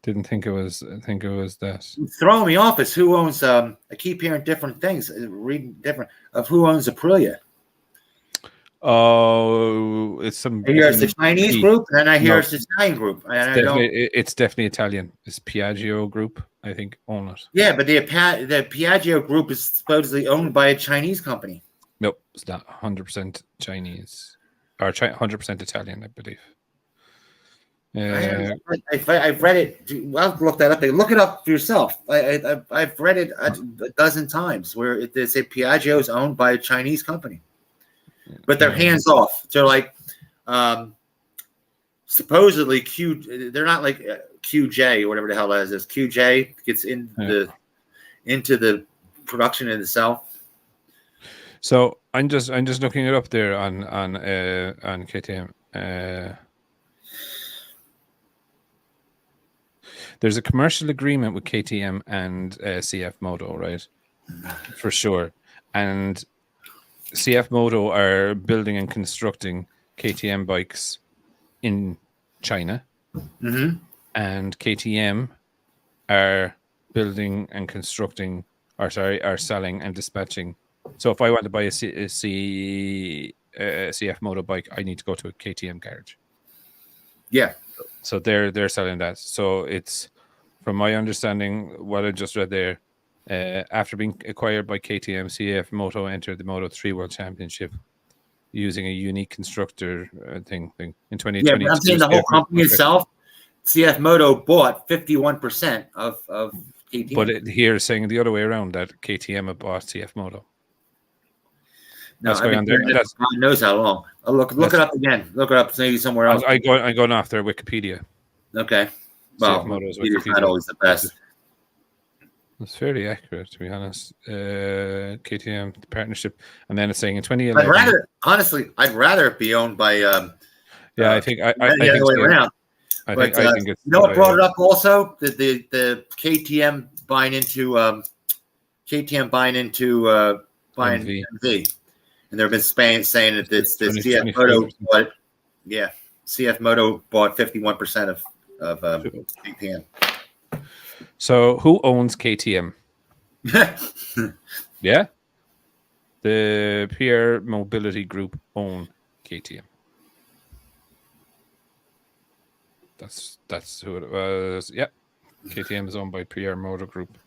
Didn't think it was. I think it was that. It's throwing me off. Is who owns? I keep hearing different things, reading different of who owns Aprilia. Oh, it's some. I hear it's the Chinese group, and I hear it's the Italian group. It's definitely Italian. It's Piaggio Group, I think, own it. Yeah, but the Piaggio Group is supposedly owned by a Chinese company. Nope, it's not 100% Chinese or 100% Italian, I believe. I've read it. I'll look that up. Look it up for yourself. I've read it a dozen times where they say Piaggio is owned by a Chinese company, but they're hands off. They're like supposedly they're not like QJ or whatever the hell that is. QJ gets into the production in itself. So I'm just looking it up there on KTM. There's a commercial agreement with KTM and CF Moto, right? For sure. And CF Moto are building and constructing KTM bikes in China. Mm-hmm. And KTM are building and constructing, are selling and dispatching. So if I want to buy a CF Moto bike, I need to go to a KTM garage. Yeah. So they're selling that. So it's, from my understanding, what I just read there, after being acquired by KTM, CF Moto entered the Moto3 World Championship using a unique constructor thing in 2020. Yeah, but I'm saying the whole company itself, CF Moto bought 51% of KTM. But here is saying the other way around, that KTM have bought CF Moto. No, that's going on there. God knows how long. I'll look it up again. Look it up maybe somewhere else. I'm going off their Wikipedia. Okay. Well, Wikipedia's not always the best. It's fairly accurate, to be honest. KTM the partnership, and then it's saying in 2011. I'd rather it be owned by. I think the other way around. I think it's. You know what brought it up also? The KTM buying into MV. And there have been saying that it's the CF Moto, but CF Moto bought 51% of KTM. So who owns KTM? Yeah, the PR Mobility Group own KTM. That's who it was. Yeah, KTM is owned by PR Motor Group.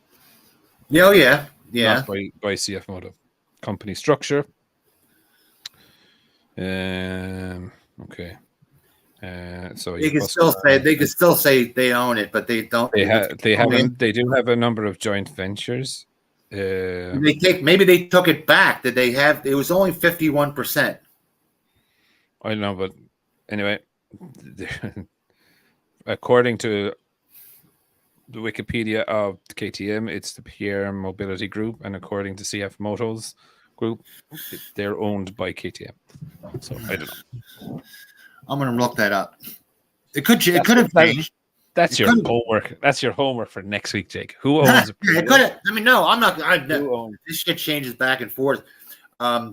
Yeah. Not by CF Moto. Company structure. Okay. So they can still say they own it, but they don't. They do have a number of joint ventures. Maybe they took it back. Did they have? It was only 51%. I don't know, but anyway, according to the Wikipedia of KTM, it's the Pierre Mobility Group, and according to CF Motors Group, they're owned by KTM. So I don't know. I'm gonna look that up. It could have changed. That's your homework. That's your homework for next week, Jake. Who owns it? No, I'm not. This shit changes back and forth.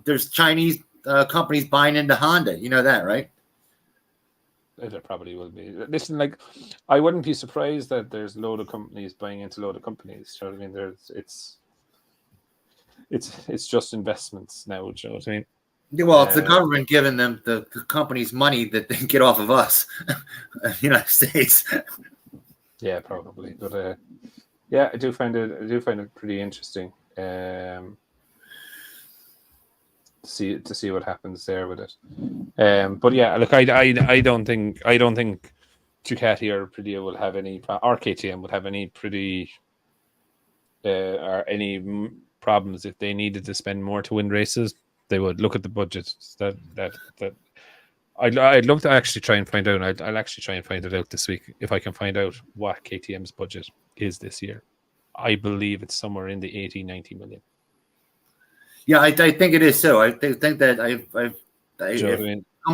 There's Chinese companies buying into Honda. You know that, right? There probably will be. Listen, like, I wouldn't be surprised that there's a load of companies buying into a load of companies. You know what I mean? It's just investments now. Do you know what I mean? Yeah, well, it's the government giving them the companies money that they get off of us, United States. Yeah, probably. But yeah, I do find it pretty interesting. To see what happens there with it. But yeah, look, I don't think Ducati or Aprilia will have any, or KTM would have any or any problems if they needed to spend more to win races. They would look at the budget. That I'd love to actually try and find out. I'll actually try and find it out this week if I can find out what KTM's budget is this year. I believe it's somewhere in the 80-90 million. Yeah, I think it is so. I think that I'm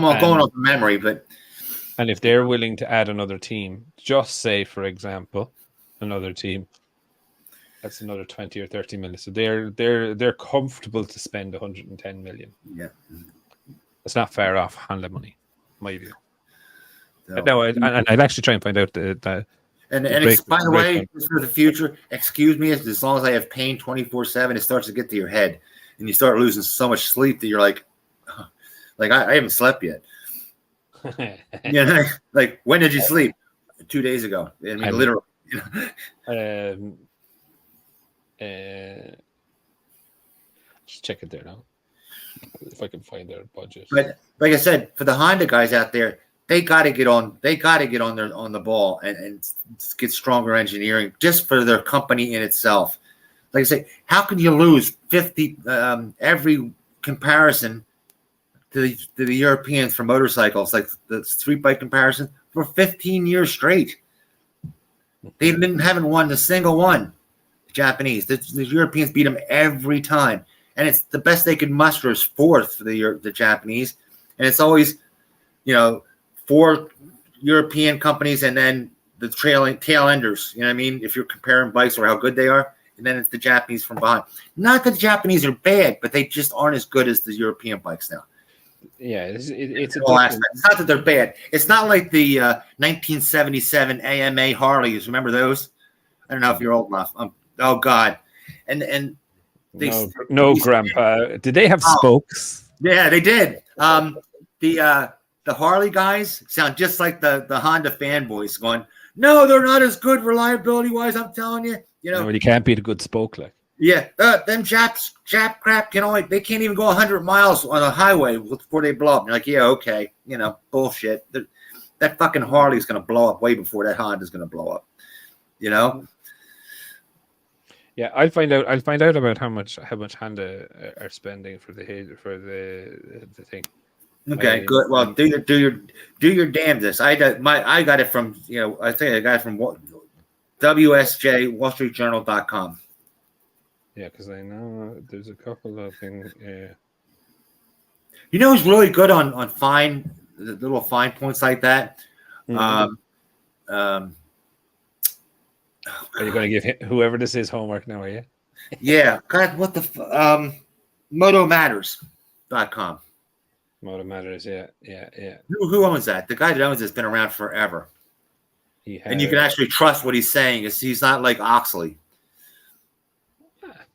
all going off memory, but and if they're willing to add another team, just say for example, another team, that's another 20 or 30 million. So they're comfortable to spend 110 million. Yeah, it's not far off Honda money, my view. No, I'd actually try and find out that. And by the way, for the future, excuse me, as long as I have pain 24/7, it starts to get to your head, and you start losing so much sleep that you're like I haven't slept yet. Like when did you sleep? 2 days ago. I mean, literally. Just check it there now, if I can find their budget. But like I said, for the Honda guys out there, they got to get on. They got to get on the ball and get stronger engineering just for their company in itself. Like I say, how can you lose 50 every comparison to the Europeans for motorcycles, like the street bike comparison, for 15 years straight? They haven't won a single one. The Japanese, the Europeans beat them every time, and it's the best they could muster is fourth for the Japanese, and it's always, 4 European companies and then the tail enders. You know what I mean? If you're comparing bikes or how good they are, and then it's the Japanese from behind. Not that the Japanese are bad, but they just aren't as good as the European bikes now. Yeah, it's all aspects. It's not that they're bad. It's not like the 1977 AMA Harleys. Remember those? I don't know if you're old enough. Oh God, and they no, Grandpa. Did they have spokes? Yeah, they did. The Harley guys sound just like the Honda fanboys going, no, they're not as good reliability wise. I'm telling you, No, you can't beat a good spoke like. Yeah, them Jap crap they can't even go 100 miles on a highway before they blow up. You're like, yeah, okay, bullshit. That fucking Harley's gonna blow up way before that Honda's gonna blow up. Yeah, I'll find out about how much Honda are spending for the thing. Okay, good. Well, do your damnedest. I got it from I think I got it from WSJ WallStreetJournal.com. Yeah, because I know there's a couple of things. Who's really good on the little fine points like that? Mm-hmm. Are you going to give whoever this is homework now? Are you? Yeah. God, what the MotoMatters.com. Moto Matters, yeah. Who owns that? The guy that owns it's been around forever. And you can actually trust what he's saying. He's not like Oxley.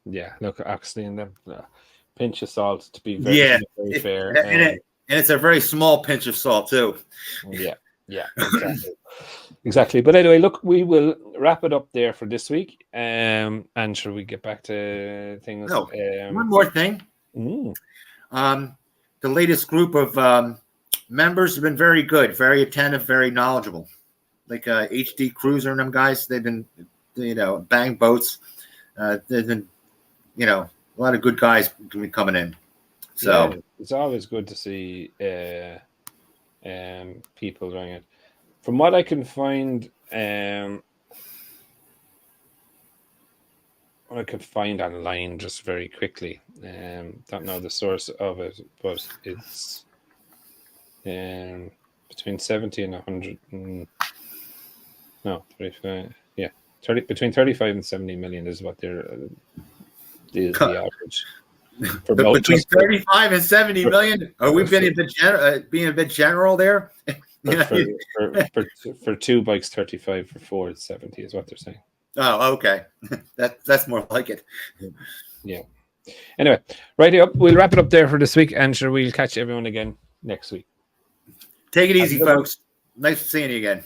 Yeah, look, Oxley and them. Pinch of salt to be very fair. And it's a very small pinch of salt too. Yeah, exactly. But anyway, look, we will wrap it up there for this week. And shall we get back to things? No, one more thing. The latest group of members have been very good, very attentive, very knowledgeable. Like HD Cruiser and them guys, they've been, bang boats. They've been, a lot of good guys coming in. So it's always good to see people doing it. From what I can find, what I could find online just very quickly, don't know the source of it, but it's between 70 and 100. No, 35. Yeah, 30 between 35 and 70 million is what they're the average. Between 35 and 70 million. Are we being a bit general there? For two bikes, 35. For four, it's 70 is what they're saying. Oh, okay. That's more like it. Yeah. Anyway, right up. We'll wrap it up there for this week, and sure, we'll catch everyone again next week. Take it easy, folks. Nice seeing you again.